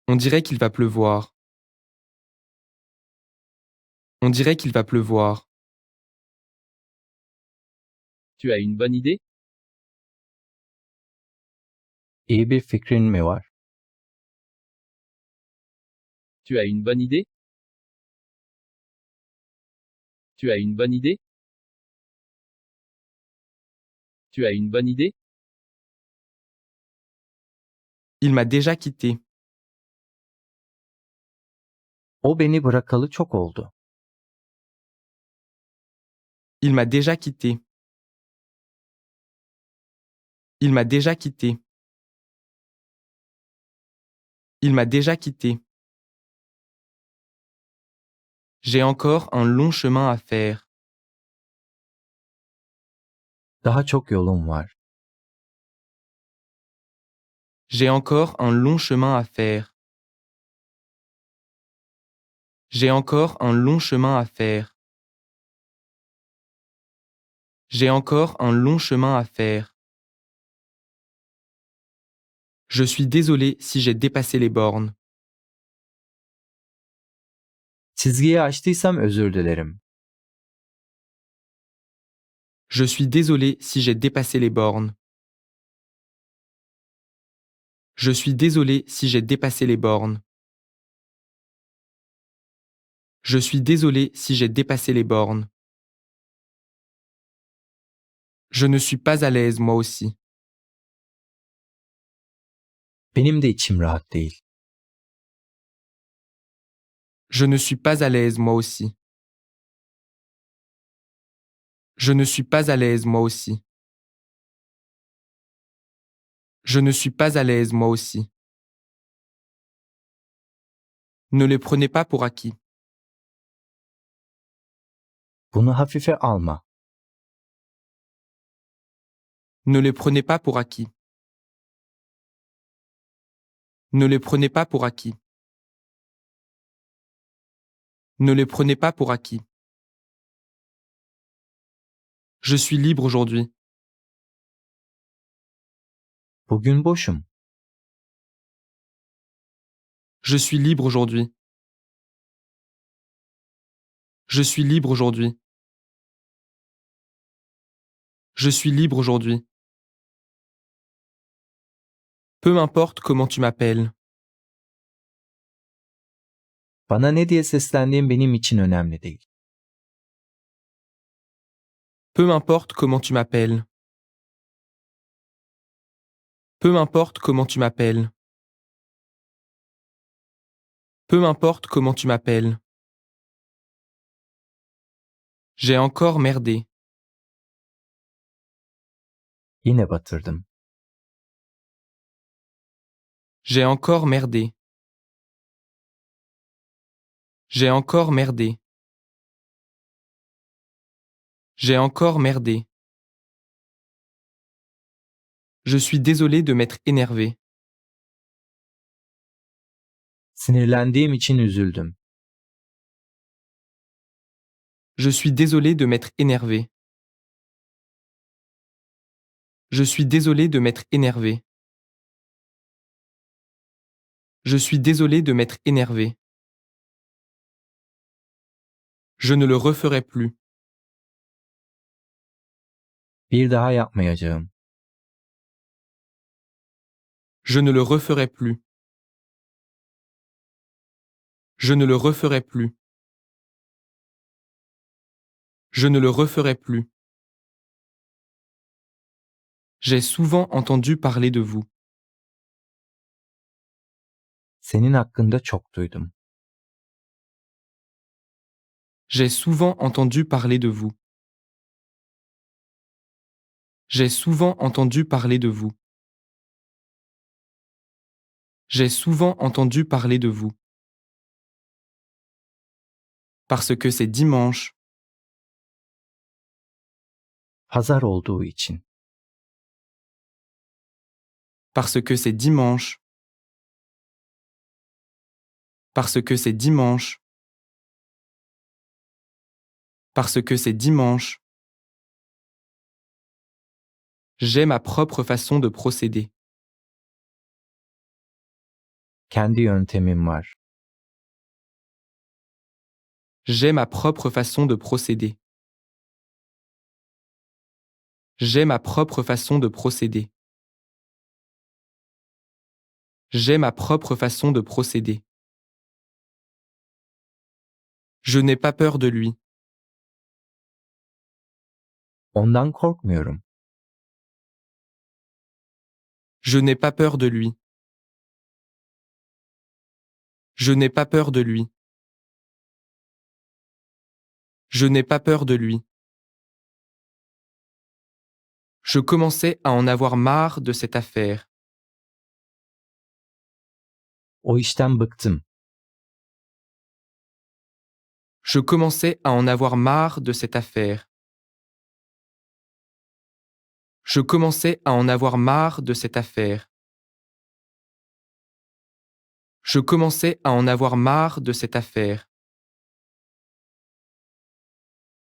On dirait qu'il va pleuvoir. On dirait qu'il va pleuvoir. Tu as une bonne idée? İyi bir fikrin mi var? Tu as une bonne idée? Tu as une bonne idée? Tu as une bonne idée? Il m'a déjà quitté. O beni bırakalı çok oldu. Il m'a déjà quitté. Il m'a déjà quitté. Il m'a déjà quitté. J'ai encore un long chemin à faire. Daha çok yolum var. J'ai encore un long chemin à faire. J'ai encore un long chemin à faire. J'ai encore un long chemin à faire. Je suis désolé si j'ai dépassé les bornes. Çizgiyi aştıysam özür dilerim. Je suis désolé si j'ai dépassé les bornes. Je suis désolé si j'ai dépassé les bornes. Je suis désolé si j'ai dépassé les bornes. Je ne suis pas à l'aise moi aussi. Benim de içim rahat değil. Je ne suis pas à l'aise moi aussi. Je ne suis pas à l'aise moi aussi. Je ne suis pas à l'aise moi aussi. Ne les prenez pas pour acquis. Bunu hafife alma. Ne les prenez pas pour acquis. Ne les prenez pas pour acquis. Ne les prenez pas pour acquis. Je suis libre aujourd'hui. Bugün boşum. Je suis libre aujourd'hui. Je suis libre aujourd'hui. Je suis libre aujourd'hui. Peu m'importe comment tu m'appelles. Bana ne diye seslendiğin benim için önemli değil. Peu m'importe comment tu m'appelles. Peu m'importe comment tu m'appelles. Peu m'importe comment tu m'appelles. J'ai encore merdé. Yine batırdım. J'ai encore merdé. J'ai encore merdé. J'ai encore merdé. Je suis désolé de m'être énervé. Sinirlendiğim için üzüldüm. Je suis désolé de m'être énervé. Je suis désolé de m'être énervé. Je suis désolé de m'être énervé. Je ne le referai plus. Bir daha yapmayacağım. Je ne le referai plus. Je ne le referai plus. Je ne le referai plus. J'ai souvent entendu parler de vous. Senin hakkında çok duydum. J'ai souvent entendu parler de vous. J'ai souvent entendu parler de vous. J'ai souvent entendu parler de vous. Parce que c'est dimanche. Pazar olduğu için. Parce que c'est dimanche. Parce que c'est dimanche. Parce que c'est dimanche. J'ai ma propre façon de procéder. Kendi yöntemim var. J'ai ma propre façon de procéder. J'ai ma propre façon de procéder. J'ai ma propre façon de procéder. Je n'ai pas peur de lui. Ondan korkmuyorum. Je n'ai pas peur de lui. Je n'ai pas peur de lui. Je n'ai pas peur de lui. Je commençais à en avoir marre de cette affaire. O işten bıktım. Je commençais à en avoir marre de cette affaire. Je commençais à en avoir marre de cette affaire. Je commençais à en avoir marre de cette affaire.